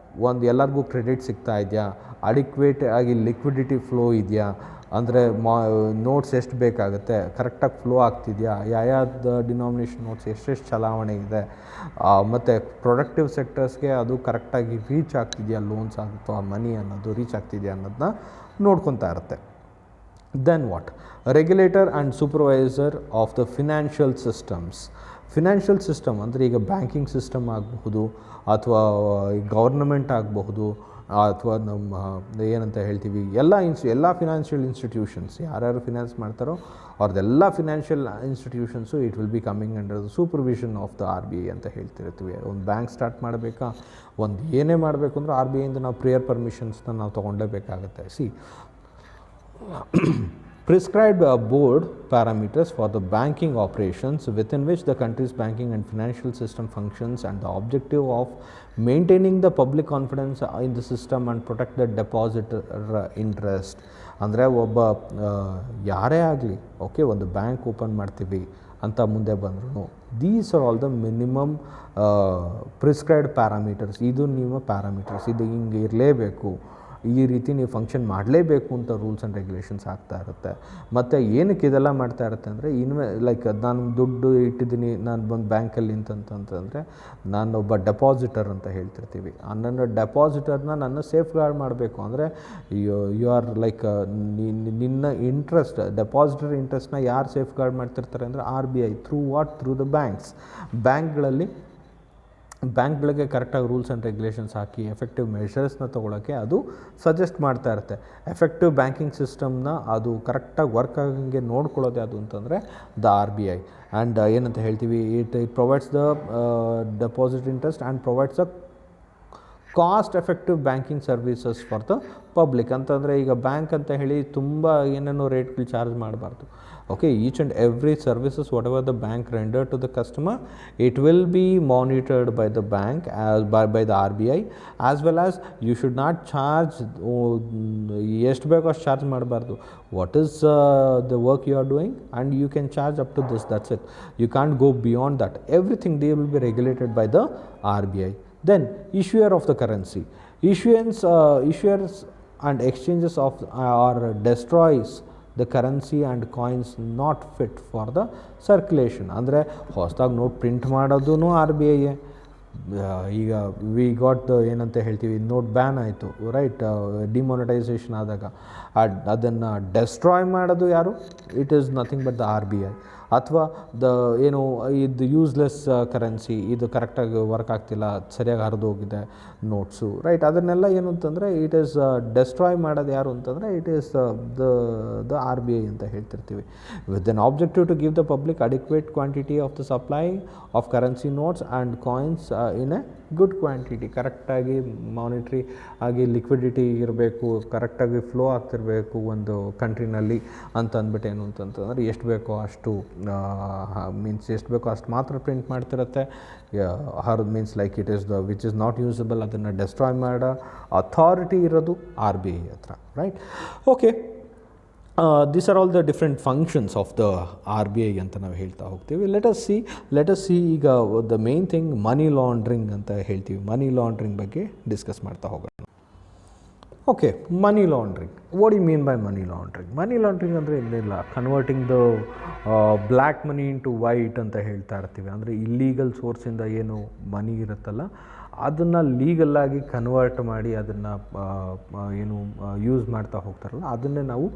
A: ಒಂದು ಎಲ್ಲರಿಗೂ ಕ್ರೆಡಿಟ್ ಸಿಗ್ತಾ ಇದೆಯಾ, ಅಡಿಕ್ವೇಟ್ ಆಗಿ ಲಿಕ್ವಿಡಿಟಿ ಫ್ಲೋ ಇದೆಯಾ, ಅಂದರೆ ನೋಟ್ಸ್ ಎಷ್ಟು ಬೇಕಾಗುತ್ತೆ ಕರೆಕ್ಟಾಗಿ ಫ್ಲೋ ಆಗ್ತಿದೆಯಾ, ಯಾವ್ಯಾವ್ದು ಡಿನಾಮಿನೇಷನ್ ನೋಟ್ಸ್ ಎಷ್ಟೆಷ್ಟು ಚಲಾವಣೆ ಇದೆ, ಮತ್ತು ಪ್ರೊಡಕ್ಟಿವ್ ಸೆಕ್ಟರ್ಸ್ಗೆ ಅದು ಕರೆಕ್ಟಾಗಿ ರೀಚ್ ಆಗ್ತಿದೆಯಾ, ಲೋನ್ಸ್ ಆಗುತ್ತೋ ಆ ಮನಿ ಅನ್ನೋದು ರೀಚ್ ಆಗ್ತಿದೆಯಾ ಅನ್ನೋದನ್ನ ನೋಡ್ಕೊತಾ ಇರುತ್ತೆ. Then what? Regulator and supervisor of the financial system ಅಂದರೆ ಈಗ ಬ್ಯಾಂಕಿಂಗ್ ಸಿಸ್ಟಮ್ ಆಗಬಹುದು, ಅಥವಾ ಗೌರ್ನಮೆಂಟ್ ಆಗಬಹುದು, ಅಥವಾ ನಮ್ಮ ಏನಂತ ಹೇಳ್ತೀವಿ ಎಲ್ಲ ಫಿನಾನ್ಷಿಯಲ್ ಇನ್ಸ್ಟಿಟ್ಯೂಷನ್ಸ್, ಯಾರ್ಯಾರು ಫಿನಾನ್ಸ್ ಮಾಡ್ತಾರೋ ಅವ್ರದ್ದೆಲ್ಲ financial institutions it will be coming under the supervision of the RBI ಅಂತ ಹೇಳ್ತಿರ್ತೀವಿ. ಒಂದು ಬ್ಯಾಂಕ್ ಸ್ಟಾರ್ಟ್ ಮಾಡಬೇಕಾ, ಒಂದು ಏನೇ ಮಾಡಬೇಕು ಅಂದರೆ RBIಯಿಂದ ನಾವು ಪ್ರಿಯರ್ ಪರ್ಮಿಷನ್ಸ್ನ ನಾವು ತೊಗೊಳ್ಳೇಬೇಕಾಗತ್ತೆ. Prescribed board parameters for the banking operations within which the country's banking and financial system functions, and the objective of maintaining the public confidence in the system and protect the depositor interest. ಅಂದರೆ ಒಬ್ಬ ಯಾರೇ ಆಗಲಿ, okay, ಒಂದು bank open ಮಾಡ್ತೀವಿ ಅಂತ ಮುಂದೆ ಬಂದ್ರು, these are all the minimum prescribed parameters. ಇದು ನಿಮ್ಮ ಪ್ಯಾರಾಮೀಟರ್ಸ್, ಇದು ಹಿಂಗೆ ಇರಲೇಬೇಕು, ಈ ರೀತಿ ನೀವು ಫಂಕ್ಷನ್ ಮಾಡಲೇಬೇಕು ಅಂತ ರೂಲ್ಸ್ ಆ್ಯಂಡ್ ರೆಗ್ಯುಲೇಷನ್ಸ್ ಆಗ್ತಾ ಇರುತ್ತೆ. ಮತ್ತು ಏನಕ್ಕೆ ಇದೆಲ್ಲ ಮಾಡ್ತಾ ಇರುತ್ತೆ ಅಂದರೆ, ಲೈಕ್ ನಾನು ದುಡ್ಡು ಇಟ್ಟಿದ್ದೀನಿ ನಾನು ಬಂದು ಬ್ಯಾಂಕಲ್ಲಿ ಅಂತಂತಂದರೆ ನಾನೊಬ್ಬ ಡೆಪಾಸಿಟರ್ ಅಂತ ಹೇಳ್ತಿರ್ತೀವಿ. ನನ್ನ ಡೆಪಾಸಿಟರ್ನ ನಾನು ಸೇಫ್ ಗಾರ್ಡ್ ಮಾಡಬೇಕು ಅಂದರೆ ಯು ಆರ್ ಲೈಕ್ ನಿನ್ನ ಇಂಟ್ರೆಸ್ಟ್, ಡೆಪಾಸಿಟರ್ ಇಂಟ್ರೆಸ್ಟ್ನ ಯಾರು ಸೇಫ್ ಗಾರ್ಡ್ ಮಾಡ್ತಿರ್ತಾರೆ ಅಂದರೆ RBI. ಥ್ರೂ ದ ಬ್ಯಾಂಕ್ಗಳಿಗೆ ಕರೆಕ್ಟಾಗಿ ರೂಲ್ಸ್ ಆ್ಯಂಡ್ ರೆಗ್ಯುಲೇಷನ್ಸ್ ಹಾಕಿ ಎಫೆಕ್ಟಿವ್ ಮೆಷರ್ಸ್ನ ತೊಗೊಳಕ್ಕೆ ಅದು ಸಜೆಸ್ಟ್ ಮಾಡ್ತಾ ಇರುತ್ತೆ. ಎಫೆಕ್ಟಿವ್ ಬ್ಯಾಂಕಿಂಗ್ ಸಿಸ್ಟಮ್ನ ಅದು ಕರೆಕ್ಟಾಗಿ ವರ್ಕ್ ಆಗಂಗೆ ನೋಡ್ಕೊಳ್ಳೋದು ಯಾವುದು ಅಂತಂದರೆ ದ RBI. ಆ್ಯಂಡ್ ಏನಂತ ಹೇಳ್ತೀವಿ, it provides the deposit interest and provides the cost effective banking services for the public. ಅಂತಂದರೆ ಈಗ ಬ್ಯಾಂಕ್ ಅಂತ ಹೇಳಿ ತುಂಬ ಏನೇನೋ ರೇಟ್ಗಳು ಚಾರ್ಜ್ ಮಾಡಬಾರ್ದು. Okay, each and every services whatever the bank render to the customer, it will be monitored by the bank by the RBI, as well as you should not charge ಎಷ್ಟು ಬೇಕೋ ಅಷ್ಟು charge ಮಾಡಬಾರ್ದು. What is the work you are doing, and you can charge up to this, that's it. You can't go beyond that. Everything they will be regulated by the RBI. Then issuer of the currency, issuers and exchanges of or destroys the currency and coins not fit for the circulation. ಅಂದರೆ ಹೊಸದಾಗಿ note print ಮಾಡೋದು RBI. ಈಗ we got the ಏನಂತ ಹೇಳ್ತೀವಿ, note ban ಆಯಿತು, right, demonetisation ಆದಾಗ ಅದನ್ನು destroy ಮಾಡೋದು ಯಾರು? It is nothing but the RBI. ಅಥವಾ ಏನು ಇದು ಯೂಸ್ಲೆಸ್ ಕರೆನ್ಸಿ, ಇದು ಕರೆಕ್ಟಾಗಿ ವರ್ಕ್ ಆಗ್ತಿಲ್ಲ, ಸರಿಯಾಗಿ ಹರಿದು ಹೋಗಿದೆ ನೋಟ್ಸು, ರೈಟ್, ಅದನ್ನೆಲ್ಲ ಏನು ಅಂತಂದರೆ ಇಟ್ ಈಸ್ ಡೆಸ್ಟ್ರಾಯ್ ಮಾಡೋದು ಯಾರು ಅಂತಂದರೆ ಇಟ್ ಈಸ್ ದ RBI ಅಂತ ಹೇಳ್ತಿರ್ತೀವಿ. With an objective to give the public adequate quantity of the supply of currency notes and coins in a good quantity. ಕರೆಕ್ಟಾಗಿ ಮಾನಿಟ್ರಿ ಆಗಿ ಲಿಕ್ವಿಡಿಟಿ ಇರಬೇಕು, ಕರೆಕ್ಟಾಗಿ ಫ್ಲೋ ಆಗ್ತಿರಬೇಕು ಒಂದು ಕಂಟ್ರಿನಲ್ಲಿ ಅಂತ ಅಂದ್ಬಿಟ್ಟು ಏನು ಅಂತಂತಂದರೆ ಎಷ್ಟು ಬೇಕೋ ಅಷ್ಟು ಮೀನ್ಸ್ ಎಷ್ಟು ಬೇಕೋ ಅಷ್ಟು ಮಾತ್ರ ಪ್ರಿಂಟ್ ಮಾಡ್ತಿರುತ್ತೆ. Her means like it is which is not usable ಅದನ್ನು ಡೆಸ್ಟ್ರಾಯ್ ಮಾಡೋ ಅಥಾರಿಟಿ ಇರೋದು RBI ಹತ್ರ, right. Okay, these are all the different functions of the RBI ಅಂತ ನಾವು ಹೇಳ್ತಾ ಹೋಗ್ತೀವಿ. ಲೆಟ್ ಅಸ್ ಸಿ ಈಗ the main thing money laundering ಅಂತ ಹೇಳ್ತೀವಿ. ಮನಿ ಲಾಂಡ್ರಿಂಗ್ ಬಗ್ಗೆ ಡಿಸ್ಕಸ್ ಮಾಡ್ತಾ ಹೋಗೋಣ. Okay, money laundering, what you mean by money laundering? Money laundering ಅಂದರೆ ಏನಿಲ್ಲ, converting the black money into white ಅಂತ ಹೇಳ್ತಾ ಇರ್ತೀವಿ. ಅಂದರೆ ಇಲ್ಲೀಗಲ್ ಸೋರ್ಸಿಂದ ಏನು ಮನಿ ಇರುತ್ತಲ್ಲ ಅದನ್ನು ಲೀಗಲ್ಲಾಗಿ ಕನ್ವರ್ಟ್ ಮಾಡಿ ಅದನ್ನು ಏನು ಯೂಸ್ ಮಾಡ್ತಾ ಹೋಗ್ತಾರಲ್ಲ ಅದನ್ನೇ ನಾವು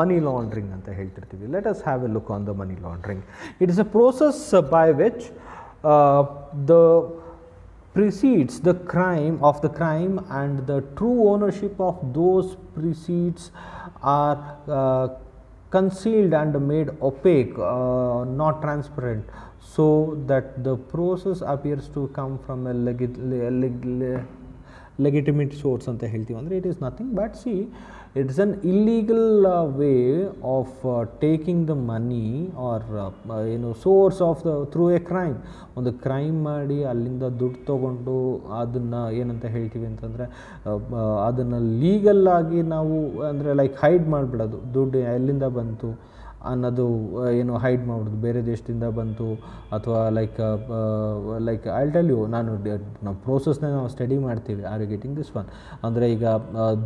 A: ಮನಿ ಲಾಂಡ್ರಿಂಗ್ ಅಂತ ಹೇಳ್ತಿರ್ತೀವಿ. Let us have a look on the money laundering. It is a process by which the precedes the crime and the true ownership of those precedes are concealed and made opaque, not transparent, so that the process appears to come from a legitimate source ಅಂತ ಹೇಳ್ತೀವಿ. ಅಂದರೆ it is nothing but see it's an illegal way of taking the money or ಏನು source of the through a crime. ಒಂದು crime ಮಾಡಿ ಅಲ್ಲಿಂದ ದುಡ್ಡು ತೊಗೊಂಡು ಅದನ್ನು ಏನಂತ ಹೇಳ್ತೀವಿ ಅಂತಂದರೆ ಅದನ್ನು ಲೀಗಲ್ಲಾಗಿ ನಾವು ಅಂದರೆ ಲೈಕ್ ಹೈಡ್ ಮಾಡಿಬಿಡೋದು, ದುಡ್ಡು ಎಲ್ಲಿಂದ ಬಂತು ಅನ್ನೋದು ಏನು ಹೈಡ್ ಮಾಡೋದು, ಬೇರೆ ದೇಶದಿಂದ ಬಂತು ಅಥವಾ ಲೈಕ್ ಐ ಟೆಲ್ ಯು, ನಾವು ಪ್ರೋಸೆಸ್ನ ನಾವು ಸ್ಟಡಿ ಮಾಡ್ತೀವಿ. Are you getting this one? ಅಂದರೆ ಈಗ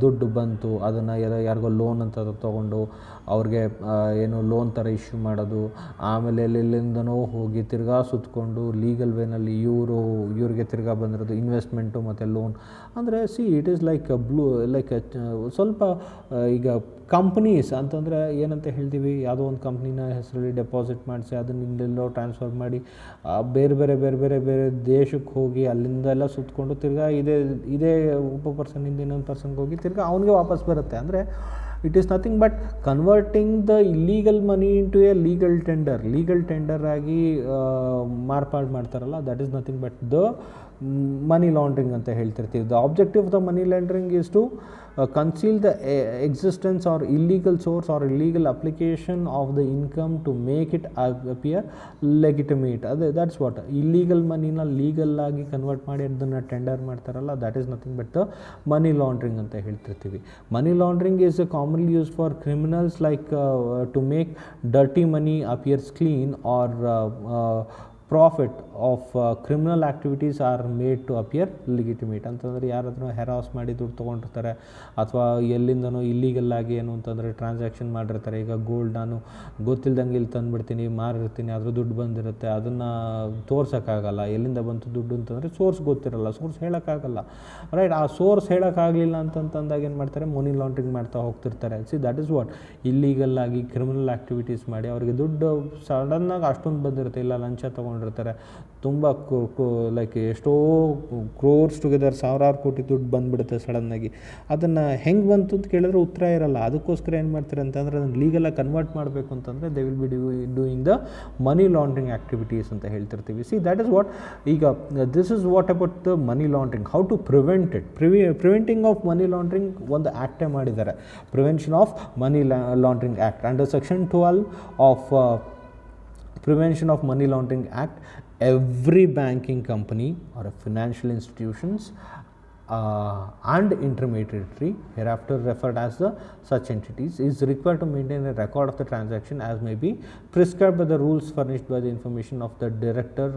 A: ದುಡ್ಡು ಬಂತು, ಅದನ್ನು ಯಾರಿಗೋ ಲೋನ್ ಅಂತ ತೊಗೊಂಡು ಅವ್ರಿಗೆ ಏನು ಲೋನ್ ಥರ ಇಶ್ಯೂ ಮಾಡೋದು, ಆಮೇಲೆ ಎಲ್ಲಿಂದನೋ ಹೋಗಿ ತಿರ್ಗಾ ಸುತ್ತಕೊಂಡು ಲೀಗಲ್ ವೇನಲ್ಲಿ ಇವ್ರಿಗೆ ತಿರ್ಗಾ ಬಂದಿರೋದು ಇನ್ವೆಸ್ಟ್ಮೆಂಟು ಮತ್ತು ಲೋನ್. ಅಂದರೆ ಸಿ ಇಟ್ ಈಸ್ ಲೈಕ್ ಸ್ವಲ್ಪ ಈಗ ಕಂಪ್ನೀಸ್ ಅಂತಂದರೆ ಏನಂತ ಹೇಳ್ತೀವಿ, ಯಾವುದೋ ಒಂದು ಕಂಪ್ನಿನ ಹೆಸರಲ್ಲಿ ಡೆಪಾಸಿಟ್ ಮಾಡಿಸಿ ಅದನ್ನು ಇನ್ನೆಲ್ಲೋ ಟ್ರಾನ್ಸ್ಫರ್ ಮಾಡಿ ಬೇರೆ ಬೇರೆ ದೇಶಕ್ಕೆ ಹೋಗಿ ಅಲ್ಲಿಂದ ಎಲ್ಲ ಸುತ್ತಕೊಂಡು ತಿರ್ಗಾ ಇದೇ ಒಬ್ಬ ಪರ್ಸನಿಂದ ಇನ್ನೊಂದು ಪರ್ಸನ್ಗೆ ಹೋಗಿ ತಿರ್ಗಾ ಅವನಿಗೆ ವಾಪಸ್ ಬರುತ್ತೆ. ಅಂದರೆ it is nothing but converting the illegal money into a legal tender ಆಗಿ ಮಾರ್ಪಾಡು ಮಾಡ್ತಾರಲ್ಲ, that is nothing but the money laundering ಅಂತ ಹೇಳ್ತಿರ್ತೀವಿ. The objective of the money laundering is to conceal the existence or illegal source or illegal application of the income to make it appear legitimate. That's what illegal moneyನ legal ಆಗಿ convert ಮಾಡಿ ಅದನ್ನು tender ಮಾಡ್ತಾರಲ್ಲ, that is nothing but the money laundering ಅಂತ ಹೇಳ್ತಿರ್ತೀವಿ. Money laundering is commonly used for criminals like to make dirty money appears clean or profit of criminal activities are made to appear legitimate. ಅಂತಂದರೆ ಯಾರಾದ್ರೂ ಹೆರಾಸ್ ಮಾಡಿ ದುಡ್ಡು ತೊಗೊಂಡಿರ್ತಾರೆ ಅಥವಾ ಎಲ್ಲಿಂದನೋ ಇಲ್ಲೀಗಲ್ಲಾಗಿ ಏನು ಅಂತಂದರೆ transaction ಮಾಡಿರ್ತಾರೆ. ಈಗ ಗೋಲ್ಡ್ ನಾನು ಗೊತ್ತಿಲ್ದಂಗೆ ಇಲ್ಲಿ ತಂದುಬಿಡ್ತೀನಿ, ಮಾರಿರ್ತೀನಿ, ಅದ್ರ ದುಡ್ಡು ಬಂದಿರುತ್ತೆ, ಅದನ್ನು ತೋರ್ಸೋಕ್ಕಾಗಲ್ಲ. ಎಲ್ಲಿಂದ ಬಂತು ದುಡ್ಡು ಅಂತಂದರೆ ಸೋರ್ಸ್ ಗೊತ್ತಿರಲ್ಲ, ಸೋರ್ಸ್ ಹೇಳೋಕ್ಕಾಗಲ್ಲ, ರೈಟ್? ಆ ಸೋರ್ಸ್ ಹೇಳೋಕ್ಕಾಗಲಿಲ್ಲ ಅಂತಂದಾಗ ಏನು ಮಾಡ್ತಾರೆ, ಮನಿ ಲಾಂಡ್ರಿಂಗ್ ಮಾಡ್ತಾ ಹೋಗ್ತಿರ್ತಾರೆ. ಸಿ ದಟ್ ಇಸ್ ವಾಟ್ ಇಲ್ಲೀಗಲ್ಲಾಗಿ ಕ್ರಿಮಿನಲ್ ಆ್ಯಕ್ಟಿವಿಟೀಸ್ ಮಾಡಿ ಅವ್ರಿಗೆ ದುಡ್ಡು ಸಡನ್ನಾಗಿ ಅಷ್ಟೊಂದು ಬಂದಿರುತ್ತೆ, ಇಲ್ಲ ಲಂಚ ತೊಗೊಂಡಿರ್ತಾರೆ, ತುಂಬ ಲೈಕ್ ಎಷ್ಟೋ ಕ್ರೋರ್ಸ್ ಟುಗೆದರ್, ಸಾವಿರಾರು ಕೋಟಿ ದುಡ್ಡು ಬಂದುಬಿಡುತ್ತೆ ಸಡನ್ನಾಗಿ. ಅದನ್ನು ಹೆಂಗೆ ಬಂತು ಅಂತ ಕೇಳಿದ್ರೆ ಉತ್ತರ ಇರಲ್ಲ. ಅದಕ್ಕೋಸ್ಕರ ಏನು ಮಾಡ್ತಾರೆ ಅಂತಂದರೆ ಅದನ್ನು ಲೀಗಲಾಗಿ ಕನ್ವರ್ಟ್ ಮಾಡಬೇಕು ಅಂತಂದರೆ they will be doing the money laundering activities ಅಂತ ಹೇಳ್ತಿರ್ತೀವಿ. ಸಿ ದ್ಯಾಟ್ ಇಸ್ ವಾಟ್ ಈಗ this is what about the money laundering, how to prevent it. Preventing of money laundering ಒಂದು ಆ್ಯಕ್ಟೇ ಮಾಡಿದ್ದಾರೆ, prevention of money laundering act. Under section 12 of Prevention of Money Laundering Act, every banking company or a financial institutions and intermediary, hereafter referred as the such entities, is required to maintain a record of the transaction as may be prescribed by the rules furnished by the information of the director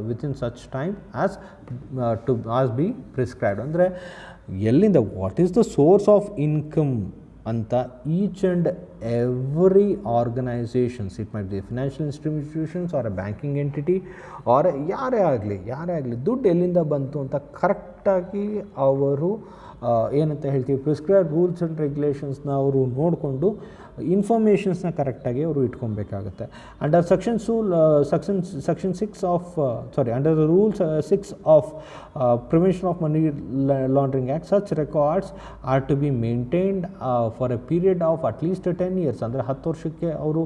A: within such time as be prescribed. ಅಂದರೆ ಎಲ್ಲಿಂದ what is the source of income ಅಂತ each and every organisations, it might be financial institutions or a banking entity or ಯಾರೇ ಆಗಲಿ ದುಡ್ಡು ಎಲ್ಲಿಂದ ಬಂತು ಅಂತ ಕರೆಕ್ಟಾಗಿ ಅವರು ಏನಂತ ಹೇಳ್ತೀವಿ ಪ್ರಿಸ್ಕ್ರೈಬ್ ರೂಲ್ಸ್ ಆ್ಯಂಡ್ ರೆಗ್ಯುಲೇಷನ್ಸ್ನ ಅವರು ನೋಡಿಕೊಂಡು ಇನ್ಫಾರ್ಮೇಷನ್ಸ್ನ ಕರೆಕ್ಟಾಗಿ ಅವರು ಇಟ್ಕೊಬೇಕಾಗುತ್ತೆ. Under section 6 of under the rules 6 of prevention of money laundering act, such records are to be maintained for a period of at least 10 years. ಅಂದರೆ 10 ವರ್ಷಕ್ಕೆ ಅವರು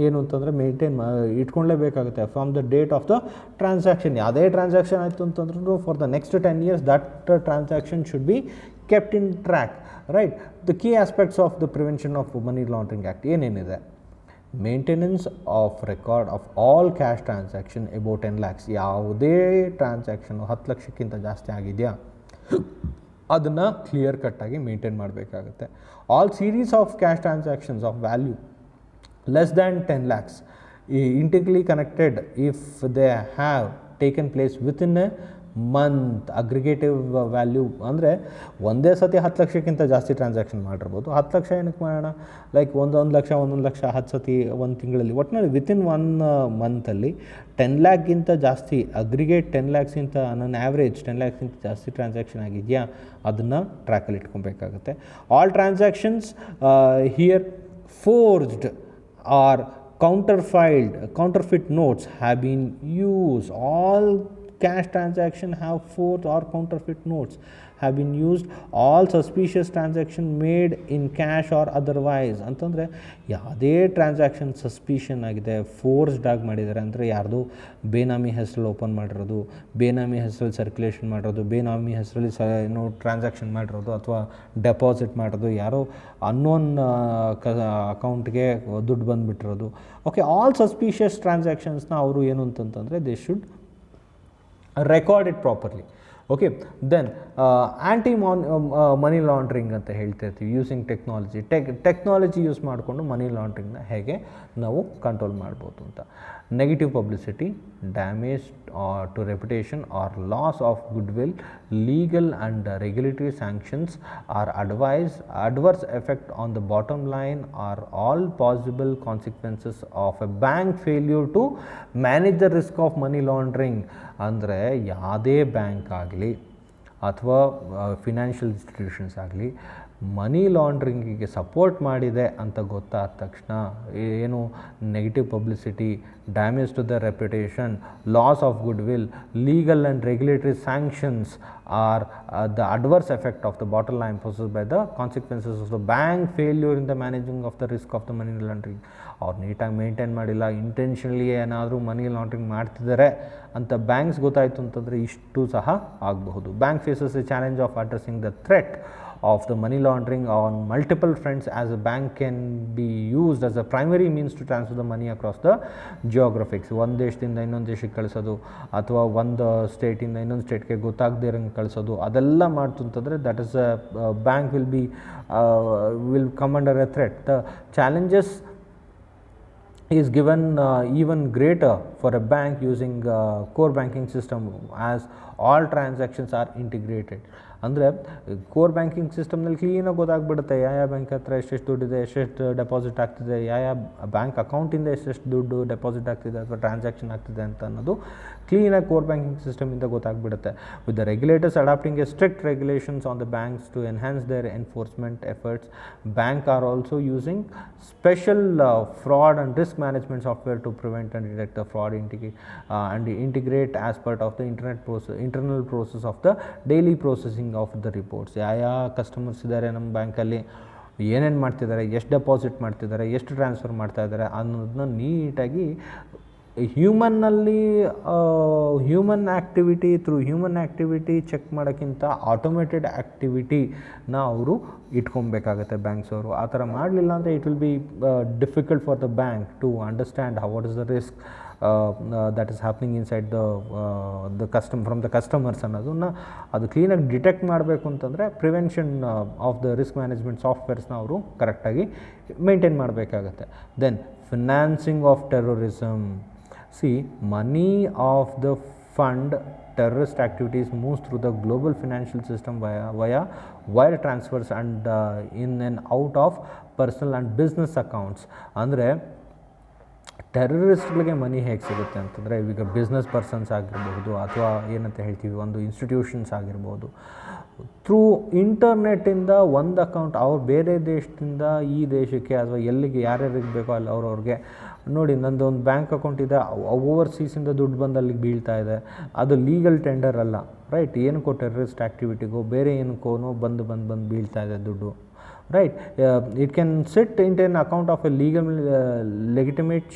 A: ಏನು ಅಂತಂದರೆ ಇಟ್ಕೊಳ್ಳೇಬೇಕಾಗುತ್ತೆ from the date of the transaction. ಯಾವುದೇ ಟ್ರಾನ್ಸಾಕ್ಷನ್ ಆಯಿತು ಅಂತಂದ್ರೂ for the next 10 years that transaction should be kept in track, right? The key aspects of the Prevention of Money Laundering Act ಏನೇನಿದೆ, maintenance of record of all cash transaction about 10 lakhs. ಯಾವುದೇ transaction 10 ಲಕ್ಷಕ್ಕಿಂತ ಜಾಸ್ತಿ ಆಗಿದೆಯಾ ಅದನ್ನು clear ಕಟ್ಟಾಗಿ maintain ಮಾಡಬೇಕಾಗುತ್ತೆ. All series of cash transactions of value less than 10 lakhs integrally connected if they have taken place within a month. Aggregative value ಅಂದರೆ ಒಂದೇ ಸತಿ 10 ಲಕ್ಷಕ್ಕಿಂತ ಜಾಸ್ತಿ ಟ್ರಾನ್ಸಾಕ್ಷನ್ ಮಾಡಿರ್ಬೋದು. 10 ಲಕ್ಷ ಏನಕ್ಕೆ ಮಾಡೋಣ, ಲೈಕ್ 1 ಲಕ್ಷ 10 ಸತಿ ಒಂದು ತಿಂಗಳಲ್ಲಿ, ಒಟ್ಟಿನಲ್ಲಿ ವಿತಿನ್ 1 ಮಂತಲ್ಲಿ 10 ಲ್ಯಾಕ್ಗಿಂತ ಜಾಸ್ತಿ ಅಗ್ರಿಗೇಟ್ 10 ಲ್ಯಾಕ್ಸ್ಗಿಂತ ನನ್ನ ಆ್ಯಾವ್ರೇಜ್ 10 ಲ್ಯಾಕ್ಸ್ಗಿಂತ ಜಾಸ್ತಿ ಟ್ರಾನ್ಸಾಕ್ಷನ್ ಆಗಿದೆಯಾ ಅದನ್ನು ಟ್ರ್ಯಾಕಲ್ಲಿ ಇಟ್ಕೊಬೇಕಾಗುತ್ತೆ. All transactions here forged or counterfeit notes have been used. All cash transaction have forged or counterfeit notes have been used. All suspicious transaction made in cash or otherwise. ಅಂತಂದರೆ ಯಾವುದೇ transaction suspicion ಆಗಿದೆ, forced ಆಗಿ ಮಾಡಿದ್ದಾರೆ ಅಂದರೆ ಯಾರ್ದು ಬೇನಾಮಿ ಹೆಸರಲ್ಲಿ open ಮಾಡಿರೋದು, ಬೇನಾಮಿ ಹೆಸರಲ್ಲಿ ಸರ್ಕ್ಯುಲೇಷನ್ ಮಾಡಿರೋದು, ಬೇನಾಮಿ ಹೆಸರಲ್ಲಿ ಟ್ರಾನ್ಸಾಕ್ಷನ್ ಮಾಡಿರೋದು ಅಥವಾ ಡೆಪಾಸಿಟ್ ಮಾಡೋದು, ಯಾರೋ ಅನ್ನೋನ್ ಅಕೌಂಟ್ಗೆ ದುಡ್ಡು ಬಂದುಬಿಟ್ಟಿರೋದು. ಓಕೆ, ಆಲ್ ಸಸ್ಪಿಷಿಯಸ್ ಟ್ರಾನ್ಸಾಕ್ಷನ್ಸ್ನ ಅವರು ಏನು ಅಂತಂತಂದರೆ they should record it properly. Okay, then money laundering ಅಂತ ಹೇಳ್ತಾ ಇರ್ತೀವಿ. ಯೂಸಿಂಗ್ ಟೆಕ್ನಾಲಜಿ ಯೂಸ್ ಮಾಡಿಕೊಂಡು ಮನಿ ಲಾಂಡ್ರಿಂಗ್ನ ಹೇಗೆ ನಾವು ಕಂಟ್ರೋಲ್ ಮಾಡ್ಬೋದು ಅಂತ. Negative publicity, damage to reputation or loss of goodwill, legal and regulatory sanctions or adverse effect on the bottom line are all possible consequences of a bank failure to manage the risk of money laundering. ಅಂದರೆ ಯಾವುದೇ bank ಆಗಲಿ ಅಥವಾ financial institutions ಆಗಲಿ ಮನಿ ಲಾಂಡ್ರಿಂಗಿಗೆ support ಮಾಡಿದೆ ಅಂತ ಗೊತ್ತಾದ ತಕ್ಷಣ ಏನು negative publicity, damage to the reputation, loss of goodwill, legal and regulatory sanctions or the adverse effect of the bottom line posed by the consequences of the bank failure in the managing of the risk of the money laundering. ಅವ್ರು ನೀಟಾಗಿ maintain ಮಾಡಿಲ್ಲ, intentionally ಏನಾದರೂ money laundering ಮಾಡ್ತಿದ್ದಾರೆ ಅಂತ banks ಗೊತ್ತಾಯಿತು ಅಂತಂದರೆ ಇಷ್ಟು ಸಹ ಆಗಬಹುದು. Bank faces a challenge of addressing the threat of the money laundering on multiple fronts, as a bank can be used as a primary means to transfer the money across the geographics. ಒಂದು ದೇಶದಿಂದ ಇನ್ನೊಂದು ದೇಶಕ್ಕೆ ಕಳಿಸೋದು ಅಥವಾ ಒಂದು ಸ್ಟೇಟಿಂದ ಇನ್ನೊಂದು ಸ್ಟೇಟ್ಗೆ ಗೊತ್ತಾಗದೇ ಇರೋಂಗೆ ಕಳಿಸೋದು, ಅದೆಲ್ಲ ಮಾಡ್ತು ಅಂತಂದರೆ that is a bank will come under A threat. The challenges is given even greater for a bank using core banking system, as all transactions are integrated. ಅಂದರೆ ಕೋರ್ ಬ್ಯಾಂಕಿಂಗ್ ಸಿಸ್ಟಮ್ನಲ್ಲಿ ಕ್ಲೀನಾಗಿ ಗೊತ್ತಾಗ್ಬಿಡುತ್ತೆ ಯಾವ ಬ್ಯಾಂಕ್ ಹತ್ರ ಎಷ್ಟೆಷ್ಟು ದುಡ್ಡಿದೆ, ಎಷ್ಟೆಷ್ಟು ಡೆಪಾಸಿಟ್ ಆಗ್ತಿದೆ, ಯಾವ ಬ್ಯಾಂಕ್ ಅಕೌಂಟಿಂದ ಎಷ್ಟೆಷ್ಟು ದುಡ್ಡು ಡೆಪಾಸಿಟ್ ಆಗ್ತಿದೆ ಅಥವಾ ಟ್ರಾನ್ಸಾಕ್ಷನ್ ಆಗ್ತಿದೆ ಅಂತ ಅನ್ನೋದು ಕ್ಲೀನಾಗಿ ಕೋರ್ ಬ್ಯಾಂಕಿಂಗ್ ಸಿಸ್ಟಮಿಂದ ಗೊತ್ತಾಗ್ಬಿಡುತ್ತೆ. With the regulators adapting a strict regulations on the banks to enhance their enforcement efforts, bank are also using special fraud and risk management software to prevent and detect the fraud and integrate as part of the internal process of the daily processing of the reports. ಯಾವ customers ಇದ್ದಾರೆ ನಮ್ಮ ಬ್ಯಾಂಕಲ್ಲಿ, ಏನೇನು ಮಾಡ್ತಿದ್ದಾರೆ, ಎಷ್ಟು deposit ಮಾಡ್ತಿದ್ದಾರೆ, ಎಷ್ಟು transfer ಮಾಡ್ತಾ ಇದ್ದಾರೆ ಅನ್ನೋದನ್ನ ನೀಟಾಗಿ ಹ್ಯೂಮನ್ನಲ್ಲಿ ಹ್ಯೂಮನ್ ಆ್ಯಕ್ಟಿವಿಟಿ ಚೆಕ್ ಮಾಡೋಕ್ಕಿಂತ ಆಟೋಮೇಟೆಡ್ ಆ್ಯಕ್ಟಿವಿಟಿನ ಅವರು ಇಟ್ಕೊಬೇಕಾಗತ್ತೆ ಬ್ಯಾಂಕ್ಸ್ ಅವರು. ಆ ಥರ ಮಾಡಲಿಲ್ಲ ಅಂದರೆ it will be difficult for the bank to understand what is the risk that is happening inside from the customers ಅನ್ನೋದನ್ನ ಅದು ಕ್ಲೀನಾಗಿ ಡಿಟೆಕ್ಟ್ ಮಾಡಬೇಕು ಅಂತಂದರೆ prevention of the risk management ಸಾಫ್ಟ್ವೇರ್ಸ್ನ ಅವರು ಕರೆಕ್ಟಾಗಿ ಮೇಂಟೈನ್ ಮಾಡಬೇಕಾಗತ್ತೆ. Then financing of terrorism. money of the fund terrorist activities moves through the global financial system via wire transfers and in and out of personal and business accounts. ಅಂದರೆ ಟೆರರಿಸ್ಟ್ಗಳಿಗೆ ಮನಿ ಹೇಗೆ ಸಿಗುತ್ತೆ ಅಂತಂದರೆ, ಈಗ business persons ಆಗಿರ್ಬೋದು ಅಥವಾ ಏನಂತ ಹೇಳ್ತೀವಿ ಒಂದು ಇನ್ಸ್ಟಿಟ್ಯೂಷನ್ಸ್ ಆಗಿರ್ಬೋದು, ಥ್ರೂ ಇಂಟರ್ನೆಟ್ಟಿಂದ ಒಂದು ಅಕೌಂಟ್ ಅವ್ರು ಬೇರೆ ದೇಶದಿಂದ ಈ ದೇಶಕ್ಕೆ ಅಥವಾ ಎಲ್ಲಿಗೆ ಯಾರ್ಯಾರಿಗೆ ಬೇಕೋ ಅಲ್ಲಿ ಅವ್ರವ್ರಿಗೆ ನೋಡಿ ನಂದು ಒಂದು ಬ್ಯಾಂಕ್ ಅಕೌಂಟ್ ಇದೆ, ಓವರ್ಸೀಸಿಂದ ದುಡ್ಡು ಬಂದು ಅಲ್ಲಿಗೆ ಬೀಳ್ತಾ ಇದೆ, ಅದು ಲೀಗಲ್ ಟೆಂಡರ್ ಅಲ್ಲ, ರೈಟ್? ಏನಕ್ಕೋ ಟೆರರಿಸ್ಟ್ ಆ್ಯಕ್ಟಿವಿಟಿಗೋ ಬೇರೆ ಏನಕ್ಕೋ ಬಂದು ಬೀಳ್ತಾ ಇದೆ ದುಡ್ಡು, right? It can sit into an account of a legitimate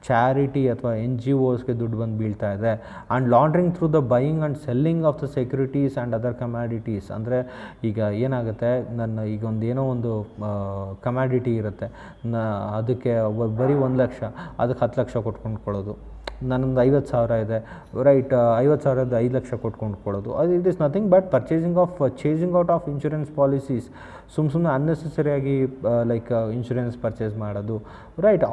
A: charity ಅಥವಾ NGOಸ್ಗೆ ದುಡ್ಡು ಬಂದು ಬೀಳ್ತಾ ಇದೆ. And laundering through the buying and selling of the securities and other commodities. ಅಂದರೆ ಈಗ ಏನಾಗುತ್ತೆ, ಈಗ ಏನೋ ಒಂದು ಕಮ್ಯಾಡಿಟಿ ಇರುತ್ತೆ, ಅದಕ್ಕೆ ಬರೀ 1 ಲಕ್ಷ, ಅದಕ್ಕೆ 10 ಲಕ್ಷ ಕೊಟ್ಕೊಂಡ್ಕೊಳ್ಳೋದು, ನನ್ನೊಂದು 50,000 ಇದೆ, ರೈಟ್, 50,000 5 ಲಕ್ಷ ಕೊಟ್ಕೊಂಡು ಅದು it is nothing but chasing out of insurance policies. ಸುಮ್ಮನೆ ಅನ್ನೆಸೆಸರಿಯಾಗಿ ಲೈಕ್ ಇನ್ಶೂರೆನ್ಸ್ ಪರ್ಚೇಸ್ ಮಾಡೋದು, right.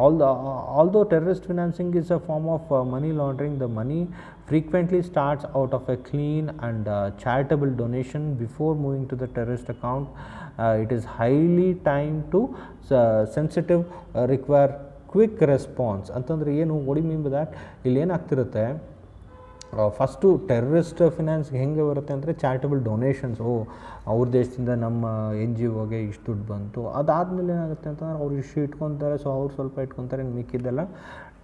A: Although terrorist financing is a form of money laundering, the money frequently starts out of a clean and charitable donation before moving to the terrorist account. It is highly time to sensitive, require quick response ಅಂತಂದರೆ ಏನು, what do you mean by that? ಇಲ್ಲಿ ಏನಾಗ್ತಿರುತ್ತೆ, first terrorist finance ಹೆಂಗೆ ಬರುತ್ತೆ ಅಂದರೆ charitable donations. ಅವ್ರ ದೇಶದಿಂದ ನಮ್ಮ NGOಗೆ ಇಷ್ಟು ದುಡ್ಡು ಬಂತು, ಅದಾದಮೇಲೆ ಏನಾಗುತ್ತೆ ಅಂತಂದ್ರೆ ಅವ್ರು ಇಷ್ಟು ಇಟ್ಕೊತಾರೆ, ಸೊ ಅವ್ರು ಸ್ವಲ್ಪ ಇಟ್ಕೊತಾರೆ, ಮಿಕ್ಕಿದ್ದೆಲ್ಲ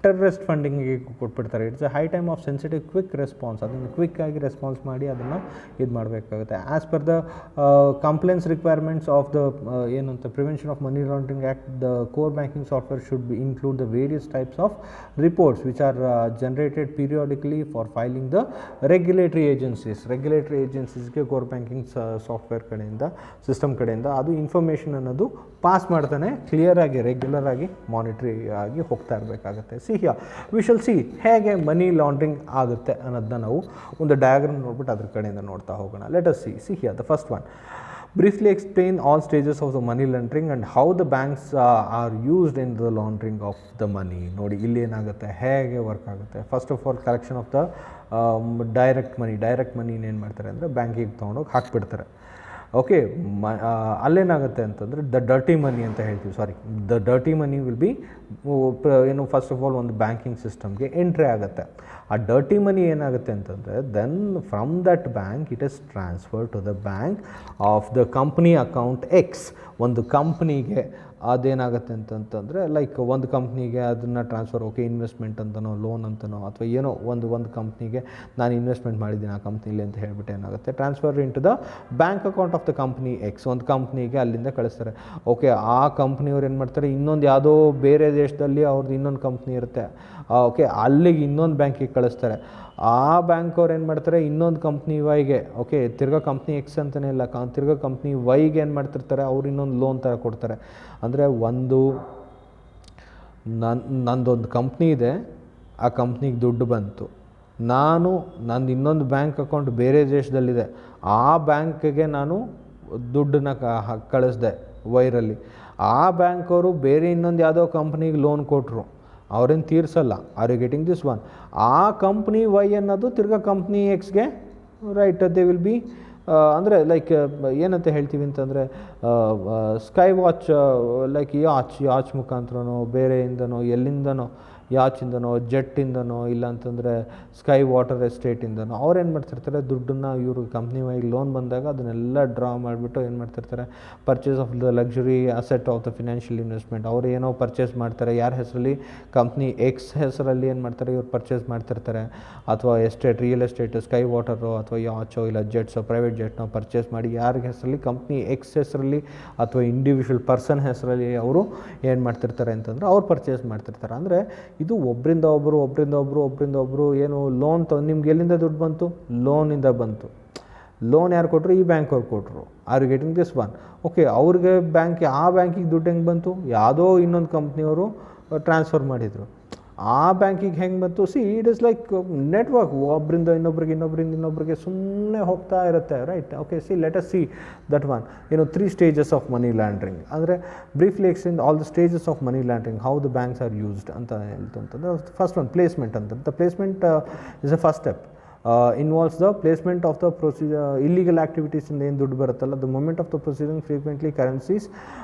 A: ಟೆರರಿಸ್ಟ್ ಫಂಡಿಂಗಿಗೆ ಕೊಟ್ಬಿಡ್ತಾರೆ. It's a high time of sensitive quick response. ಅದನ್ನು ಕ್ವಿಕ್ಕಾಗಿ ರೆಸ್ಪಾನ್ಸ್ ಮಾಡಿ ಅದನ್ನು ಇದು ಮಾಡಬೇಕಾಗುತ್ತೆ. As per the complaints requirements of the ಏನಂತ prevention of money laundering act, the core banking software should be include the various types of reports which are generated periodically for filing the regulatory ಏಜೆನ್ಸೀಸ್ಗೆ core banking software ಕಡೆಯಿಂದ, system ಕಡೆಯಿಂದ ಅದು information ಅನ್ನೋದು pass ಮಾಡ್ತಾನೆ, ಕ್ಲಿಯರಾಗಿ ರೆಗ್ಯುಲರಾಗಿ monetary ಆಗಿ ಹೋಗ್ತಾ ಇರಬೇಕಾಗತ್ತೆ. ವಿ ಶಲ್ ಸಿ ಹೇಗೆ ಮನಿ ಲಾಂಡ್ರಿಂಗ್ ಆಗುತ್ತೆ ಅನ್ನೋದನ್ನ ನಾವು ಒಂದು ಡಯಾಗ್ರಾಮ್ ನೋಡ್ಬಿಟ್ಟು ಅದ್ರ ಕಡೆಯಿಂದ ನೋಡ್ತಾ ಹೋಗೋಣ. Let us see here the first one. Briefly explain all stages of the money laundering and how the banks are used in the laundering of the money. ನೋಡಿ ಇಲ್ಲಿ ಏನಾಗುತ್ತೆ, ಹೇಗೆ ವರ್ಕ್ ಆಗುತ್ತೆ. First of all collection of the direct money ಏನು ಮಾಡ್ತಾರೆ ಅಂದರೆ ಬ್ಯಾಂಕಿಗೆ ತೊಗೊಂಡೋಗಿ ಹಾಕ್ಬಿಡ್ತಾರೆ. ಓಕೆ, ಅಲ್ಲೇನಾಗುತ್ತೆ ಅಂತಂದರೆ ದ ಡರ್ಟಿ ಮನಿ ಅಂತ ಹೇಳ್ತೀವಿ. The dirty money will be ಏನು, ಫಸ್ಟ್ ಆಫ್ ಆಲ್ ಒಂದು ಬ್ಯಾಂಕಿಂಗ್ ಸಿಸ್ಟಮ್ಗೆ ಎಂಟ್ರಿ ಆಗುತ್ತೆ. ಆ ಡರ್ಟಿ ಮನಿ ಏನಾಗುತ್ತೆ ಅಂತಂದರೆ then from that bank it is transfer to the bank of the company account X. ಒಂದು ಕಂಪ್ನಿಗೆ ಅದೇನಾಗುತ್ತೆ ಅಂತಂತಂದರೆ ಲೈಕ್ ಒಂದು ಕಂಪ್ನಿಗೆ ಅದನ್ನು ಟ್ರಾನ್ಸ್ಫರ್, ಓಕೆ, ಇನ್ವೆಸ್ಟ್ಮೆಂಟ್ ಅಂತನೋ ಲೋನ್ ಅಂತನೋ ಅಥವಾ ಏನೋ ಒಂದು ಕಂಪ್ನಿಗೆ ನಾನು ಇನ್ವೆಸ್ಟ್ಮೆಂಟ್ ಮಾಡಿದ್ದೀನಿ ಆ ಕಂಪ್ನಿಲಿ ಅಂತ ಹೇಳ್ಬಿಟ್ಟು ಏನಾಗುತ್ತೆ transfer into the bank account of the company X. ಒಂದು ಕಂಪ್ನಿಗೆ ಅಲ್ಲಿಂದ ಕಳಿಸ್ತಾರೆ. ಓಕೆ, ಆ ಕಂಪ್ನಿಯವ್ರು ಏನು ಮಾಡ್ತಾರೆ, ಇನ್ನೊಂದು ಯಾವುದೋ ಬೇರೆ ದೇಶದಲ್ಲಿ ಅವ್ರದ್ದು ಇನ್ನೊಂದು ಕಂಪ್ನಿ ಇರುತ್ತೆ, ಓಕೆ, ಅಲ್ಲಿಗೆ ಇನ್ನೊಂದು ಬ್ಯಾಂಕಿಗೆ ಕಳಿಸ್ತಾರೆ. ಆ ಬ್ಯಾಂಕವ್ರು ಏನು ಮಾಡ್ತಾರೆ, ಇನ್ನೊಂದು ಕಂಪ್ನಿ ವೈಗೆ, ಓಕೆ, ತಿರ್ಗಾ ಕಂಪ್ನಿ ಎಕ್ಸ್ ಅಂತಲೇ ಇಲ್ಲ, ತಿರ್ಗಾ ಕಂಪ್ನಿ ವೈಗೆ ಏನು ಮಾಡ್ತಿರ್ತಾರೆ, ಅವ್ರು ಇನ್ನೊಂದು ಲೋನ್ ಥರ ಕೊಡ್ತಾರೆ. ಅಂದರೆ ನಂದೊಂದು ಕಂಪ್ನಿ ಇದೆ, ಆ ಕಂಪ್ನಿಗೆ ದುಡ್ಡು ಬಂತು, ನಂದು ಇನ್ನೊಂದು ಬ್ಯಾಂಕ್ ಅಕೌಂಟ್ ಬೇರೆ ದೇಶದಲ್ಲಿದೆ, ಆ ಬ್ಯಾಂಕ್ಗೆ ನಾನು ದುಡ್ಡನ್ನ ಕಳಿಸ್ದೆ ವೈರಲ್ಲಿ. ಆ ಬ್ಯಾಂಕವರು ಬೇರೆ ಇನ್ನೊಂದು ಯಾವುದೋ ಕಂಪ್ನಿಗೆ ಲೋನ್ ಕೊಟ್ಟರು, ಅವ್ರೇನು ತೀರ್ಸಲ್ಲ. Are you getting this one? ಆ ಕಂಪ್ನಿ ವೈ ಅನ್ನೋದು ತಿರ್ಗಾ ಕಂಪ್ನಿ ಎಕ್ಸ್ಗೆ, ರೈಟ್, ದೇ ವಿಲ್ ಬಿ ಅಂದರೆ ಲೈಕ್ ಏನಂತ ಹೇಳ್ತೀವಿ ಅಂತಂದರೆ ಸ್ಕೈ ವಾಚ್, ಲೈಕ್ ಯಾಚ್ ಮುಖಾಂತರನೋ ಬೇರೆಯಿಂದನೋ ಎಲ್ಲಿಂದನೋ ಯಾಚಿಂದನೋ ಜೆಟ್ಟಿಂದನೋ ಇಲ್ಲ ಅಂತಂದರೆ ಸ್ಕೈ ವಾಟರ್ ಎಸ್ಟೇಟಿಂದನೋ ಅವ್ರೇನು ಮಾಡ್ತಿರ್ತಾರೆ, ದುಡ್ಡನ್ನು ಇವರು ಕಂಪ್ನಿ ವೈಗೆ ಲೋನ್ ಬಂದಾಗ ಅದನ್ನೆಲ್ಲ ಡ್ರಾ ಮಾಡಿಬಿಟ್ಟು ಏನು ಮಾಡ್ತಿರ್ತಾರೆ, purchase of the luxury asset of the financial investment ಅವ್ರು ಏನೋ ಪರ್ಚೇಸ್ ಮಾಡ್ತಾರೆ. ಯಾರ ಹೆಸರಲ್ಲಿ, ಕಂಪ್ನಿ ಎಕ್ಸ್ ಹೆಸರಲ್ಲಿ ಏನು ಮಾಡ್ತಾರೆ, ಇವ್ರು ಪರ್ಚೇಸ್ ಮಾಡ್ತಿರ್ತಾರೆ. ಅಥವಾ ರಿಯಲ್ ಎಸ್ಟೇಟ್, ಸ್ಕೈ ವಾಟರು ಅಥವಾ ಯಾಚೋ ಇಲ್ಲ ಜೆಟ್ಸೋ, ಪ್ರೈವೇಟ್ ಜೆಟ್ನೋ ಪರ್ಚೇಸ್ ಮಾಡಿ ಯಾರಿಗೆ ಹೆಸರಲ್ಲಿ, ಕಂಪ್ನಿ ಎಕ್ಸ್ ಹೆಸರಲ್ಲಿ ಅಥವಾ ಇಂಡಿವಿಜುವಲ್ ಪರ್ಸನ್ ಹೆಸರಲ್ಲಿ ಅವರು ಏನು ಮಾಡ್ತಿರ್ತಾರೆ ಅಂತಂದರೆ ಅವ್ರು ಪರ್ಚೇಸ್ ಮಾಡ್ತಿರ್ತಾರೆ. ಅಂದರೆ ಇದು ಒಬ್ಬರಿಂದ ಒಬ್ಬರು ಏನು ಲೋನ್ ನಿಮ್ಗೆ ಎಲ್ಲಿಂದ ದುಡ್ಡು ಬಂತು, ಲೋನಿಂದ ಬಂತು. ಲೋನ್ ಯಾರು ಕೊಟ್ಟರು, ಈ ಬ್ಯಾಂಕ್ ಅವ್ರು ಕೊಟ್ಟರು. Are you getting this one? Okay, ಅವ್ರಿಗೆ ಆ ಬ್ಯಾಂಕಿಗೆ ದುಡ್ಡು ಹೆಂಗೆ ಬಂತು, ಯಾವುದೋ ಇನ್ನೊಂದು ಕಂಪ್ನಿಯವರು ಟ್ರಾನ್ಸ್ಫರ್ ಮಾಡಿದರು. ಆ ಬ್ಯಾಂಕಿಗೆ ಹೆಂಗೆ ಬಂತು? ಇಟ್ ಇಸ್ ಲೈಕ್ ನೆಟ್ವರ್ಕ್, ಒಬ್ಬರಿಂದ ಇನ್ನೊಬ್ಬರಿಗೆ ಸುಮ್ಮನೆ ಹೋಗ್ತಾ ಇರುತ್ತೆ, right? Okay, let us see that one. 3 stages of money laundering. ಅಂದರೆ briefly explain all the stages of money laundering, how the banks are used ಅಂತ ಹೇಳ್ತು ಅಂತಂದರೆ ಫಸ್ಟ್ ಒನ್ ಪ್ಲೇಸ್ಮೆಂಟ್ ಅಂತ. The placement is a first step. Involves the placement of the illegal activities in the ದುಡ್ಡು ಬರುತ್ತಲ್ಲ, the moment of the proceeding frequently currencies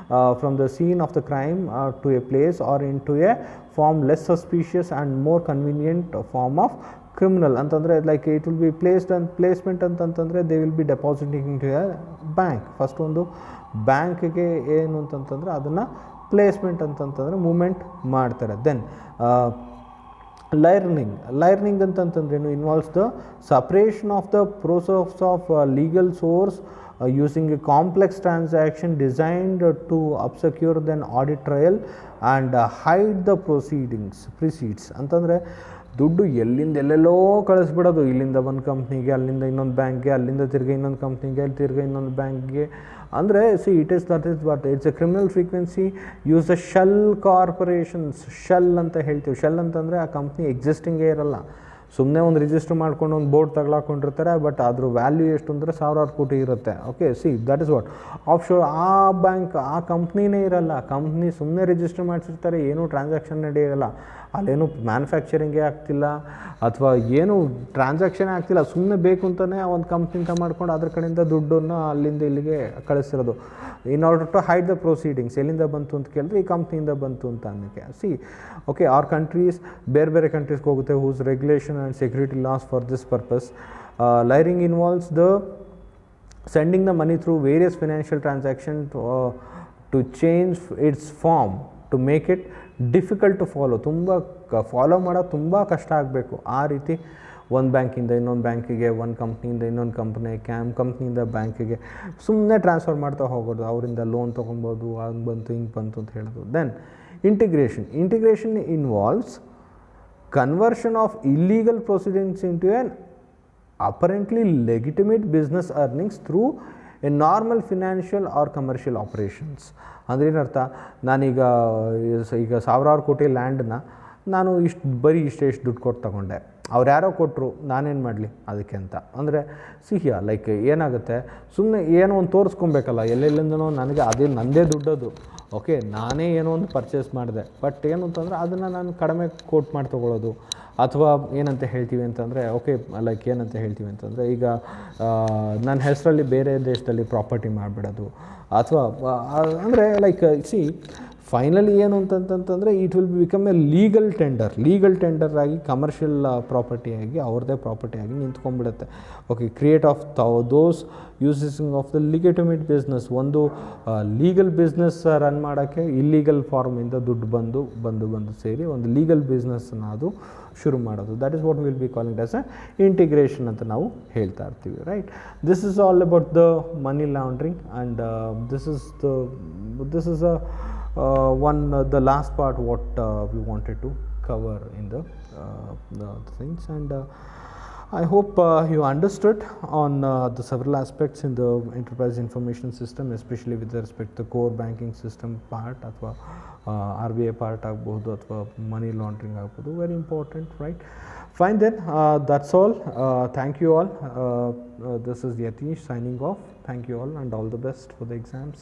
A: from the scene of the crime to a place or into a form less suspicious and more convenient form of criminal ಅಂತಂದರೆ like it will be placement ಅಂತಂತಂದರೆ they will be depositing to a bank. First ಒಂದು ಬ್ಯಾಂಕ್ಗೆ ಏನು ಅಂತಂತಂದರೆ ಅದನ್ನು placement ಅಂತಂತಂದರೆ moment ಮಾಡ್ತಾರೆ. Then layering ಅಂತಂತಂದ್ರೇನು, involves the separation of the process of legal source using a complex transaction designed to obscure then audit trail and hide the proceeds ಅಂತಂದರೆ ದುಡ್ಡು ಎಲ್ಲಿಂದ ಎಲ್ಲೆಲ್ಲೋ ಕಳಿಸ್ಬಿಡೋದು, ಇಲ್ಲಿಂದ ಒಂದು ಕಂಪ್ನಿಗೆ, ಅಲ್ಲಿಂದ ಇನ್ನೊಂದು ಬ್ಯಾಂಕ್ಗೆ, ಅಲ್ಲಿಂದ ತಿರ್ಗಿ ಇನ್ನೊಂದು ಕಂಪ್ನಿಗೆ, ಅಲ್ಲಿ ತಿರ್ಗಿ ಇನ್ನೊಂದು ಬ್ಯಾಂಕ್ಗೆ. ಅಂದರೆ it's A criminal frequency use the shell corporations. Shell ಅಂತ ಹೇಳ್ತೀವಿ. ಶೆಲ್ ಅಂತಂದರೆ ಆ ಕಂಪ್ನಿ ಎಕ್ಸಿಸ್ಟಿಂಗೇ ಇರಲ್ಲ, ಸುಮ್ಮನೆ ಒಂದು ರಿಜಿಸ್ಟರ್ ಮಾಡ್ಕೊಂಡು ಒಂದು ಬೋರ್ಡ್ ತಗೊಳಕೊಂಡಿರ್ತಾರೆ, ಬಟ್ ಅದ್ರ ವ್ಯಾಲ್ಯೂ ಎಷ್ಟು ಅಂದರೆ 1000 ಕೋಟಿ ಇರುತ್ತೆ. Okay, that is what of sure. ಆ ಬ್ಯಾಂಕ್, ಆ ಕಂಪ್ನಿನೇ ಇರಲ್ಲ, ಕಂಪ್ನಿ ಸುಮ್ಮನೆ ರಿಜಿಸ್ಟರ್ ಮಾಡಿಸಿರ್ತಾರೆ, ಏನೂ ಟ್ರಾನ್ಸಾಕ್ಷನ್ ನಡೆಯಲ್ಲ, ಅಲ್ಲೇನು ಮ್ಯಾನುಫ್ಯಾಕ್ಚರಿಂಗೇ ಆಗ್ತಿಲ್ಲ ಅಥವಾ ಏನು ಟ್ರಾನ್ಸಾಕ್ಷನೇ ಆಗ್ತಿಲ್ಲ, ಸುಮ್ಮನೆ ಬೇಕು ಅಂತಲೇ ಒಂದು ಕಂಪ್ನಿಂತ ಮಾಡ್ಕೊಂಡು ಅದ್ರ ಕಡೆಯಿಂದ ದುಡ್ಡನ್ನು ಅಲ್ಲಿಂದ ಇಲ್ಲಿಗೆ ಕಳಿಸಿರೋದು. In order to hide the proceedings. ಎಲ್ಲಿಂದ ಬಂತು ಅಂತ ಕೇಳಿದ್ರೆ ಈ ಕಂಪ್ನಿಯಿಂದ ಬಂತು ಅಂತ ಅನ್ನೋಕ್ಕೆ. ಓಕೆ, ಆರ್ ಕಂಟ್ರೀಸ್, ಬೇರೆ ಬೇರೆ ಕಂಟ್ರೀಸ್ಗೆ ಹೋಗುತ್ತೆ whose regulation and security laws for this purpose. Layering involves the sending the money through various financial transaction to change its form to make it difficult to follow. ತುಂಬ follow ಮಾಡೋದು ತುಂಬ ಕಷ್ಟ ಆಗಬೇಕು. ಆ ರೀತಿ ಒಂದು ಬ್ಯಾಂಕಿಂದ ಇನ್ನೊಂದು ಬ್ಯಾಂಕಿಗೆ, ಒಂದು ಕಂಪ್ನಿಯಿಂದ ಇನ್ನೊಂದು ಕಂಪ್ನಿಯಿಂದ ಬ್ಯಾಂಕಿಗೆ ಸುಮ್ಮನೆ ಟ್ರಾನ್ಸ್ಫರ್ ಮಾಡ್ತಾ ಹೋಗೋದು, ಅವರಿಂದ ಲೋನ್ ತೊಗೊಬೋದು, ಹಂಗೆ ಬಂತು ಹಿಂಗೆ ಬಂತು ಅಂತ ಹೇಳೋದು. Then integration involves conversion of illegal proceedings into an apparently legitimate business earnings through a normal financial or commercial operations. ಅಂದರೆ ಏನರ್ಥ, ನಾನೀಗ 1000 ಕೋಟಿ ಲ್ಯಾಂಡನ್ನ ನಾನು ಇಷ್ಟು ದುಡ್ಡು ಕೊಟ್ಟು ತಗೊಂಡೆ, ಅವ್ರು ಯಾರೋ ಕೊಟ್ಟರು, ನಾನೇನು ಮಾಡಲಿ ಅದಕ್ಕೆ ಅಂತ. ಅಂದರೆ ಲೈಕ್ ಏನಾಗುತ್ತೆ, ಸುಮ್ಮನೆ ಏನೋ ಒಂದು ತೋರಿಸ್ಕೊಬೇಕಲ್ಲ, ಎಲ್ಲೆಲ್ಲಿಂದನೋ ನನಗೆ ಅದೇ ನನ್ನದೇ ದುಡ್ಡದು. ಓಕೆ, ನಾನೇ ಏನೋ ಒಂದು ಪರ್ಚೇಸ್ ಮಾಡಿದೆ, ಬಟ್ ಏನು ಅಂತಂದರೆ ಅದನ್ನು ನಾನು ಕಡಿಮೆ ಕೋಟ್ ಮಾಡಿ ತೊಗೊಳ್ಳೋದು. ಅಥವಾ ಏನಂತ ಹೇಳ್ತೀವಿ ಅಂತಂದರೆ, ಓಕೆ ಲೈಕ್ ಏನಂತ ಹೇಳ್ತೀವಿ ಅಂತಂದರೆ, ಈಗ ನನ್ನ ಹೆಸರಲ್ಲಿ ಬೇರೆ ದೇಶದಲ್ಲಿ ಪ್ರಾಪರ್ಟಿ ಮಾಡಿಬಿಡೋದು. ಅಥವಾ ಅಂದರೆ ಲೈಕ್ ಫೈನಲಿ ಏನು ಅಂತಂತಂದರೆ it will become a legal tender ಆಗಿ, ಕಮರ್ಷಿಯಲ್ ಪ್ರಾಪರ್ಟಿಯಾಗಿ, ಅವ್ರದ್ದೇ ಪ್ರಾಪರ್ಟಿಯಾಗಿ ನಿಂತ್ಕೊಂಡ್ಬಿಡುತ್ತೆ. Okay, create of those using of the legitimate business. ಒಂದು ಲೀಗಲ್ ಬಿಸ್ನೆಸ್ ರನ್ ಮಾಡೋಕ್ಕೆ ಇಲ್ಲೀಗಲ್ ಫಾರ್ಮಿಂದ ದುಡ್ಡು ಬಂದು ಸೇರಿ ಒಂದು ಲೀಗಲ್ ಬಿಸ್ನೆಸ್ಸನ್ನು ಅದು ಶುರು ಮಾಡೋದು. That is what will be calling as a integration ಅಂತ ನಾವು ಹೇಳ್ತಾ ಇರ್ತೀವಿ, right. This is all about the money laundering and this is the last part what we wanted to cover in the things, and I hope you understood on the several aspects in the enterprise information system, especially with respect to the core banking system part, athwa RBI part agbodu, athwa money laundering agbodu. Very important, right? Fine then, that's all. Thank you all. This is Yatish signing off. Thank you all and all the best for the exams.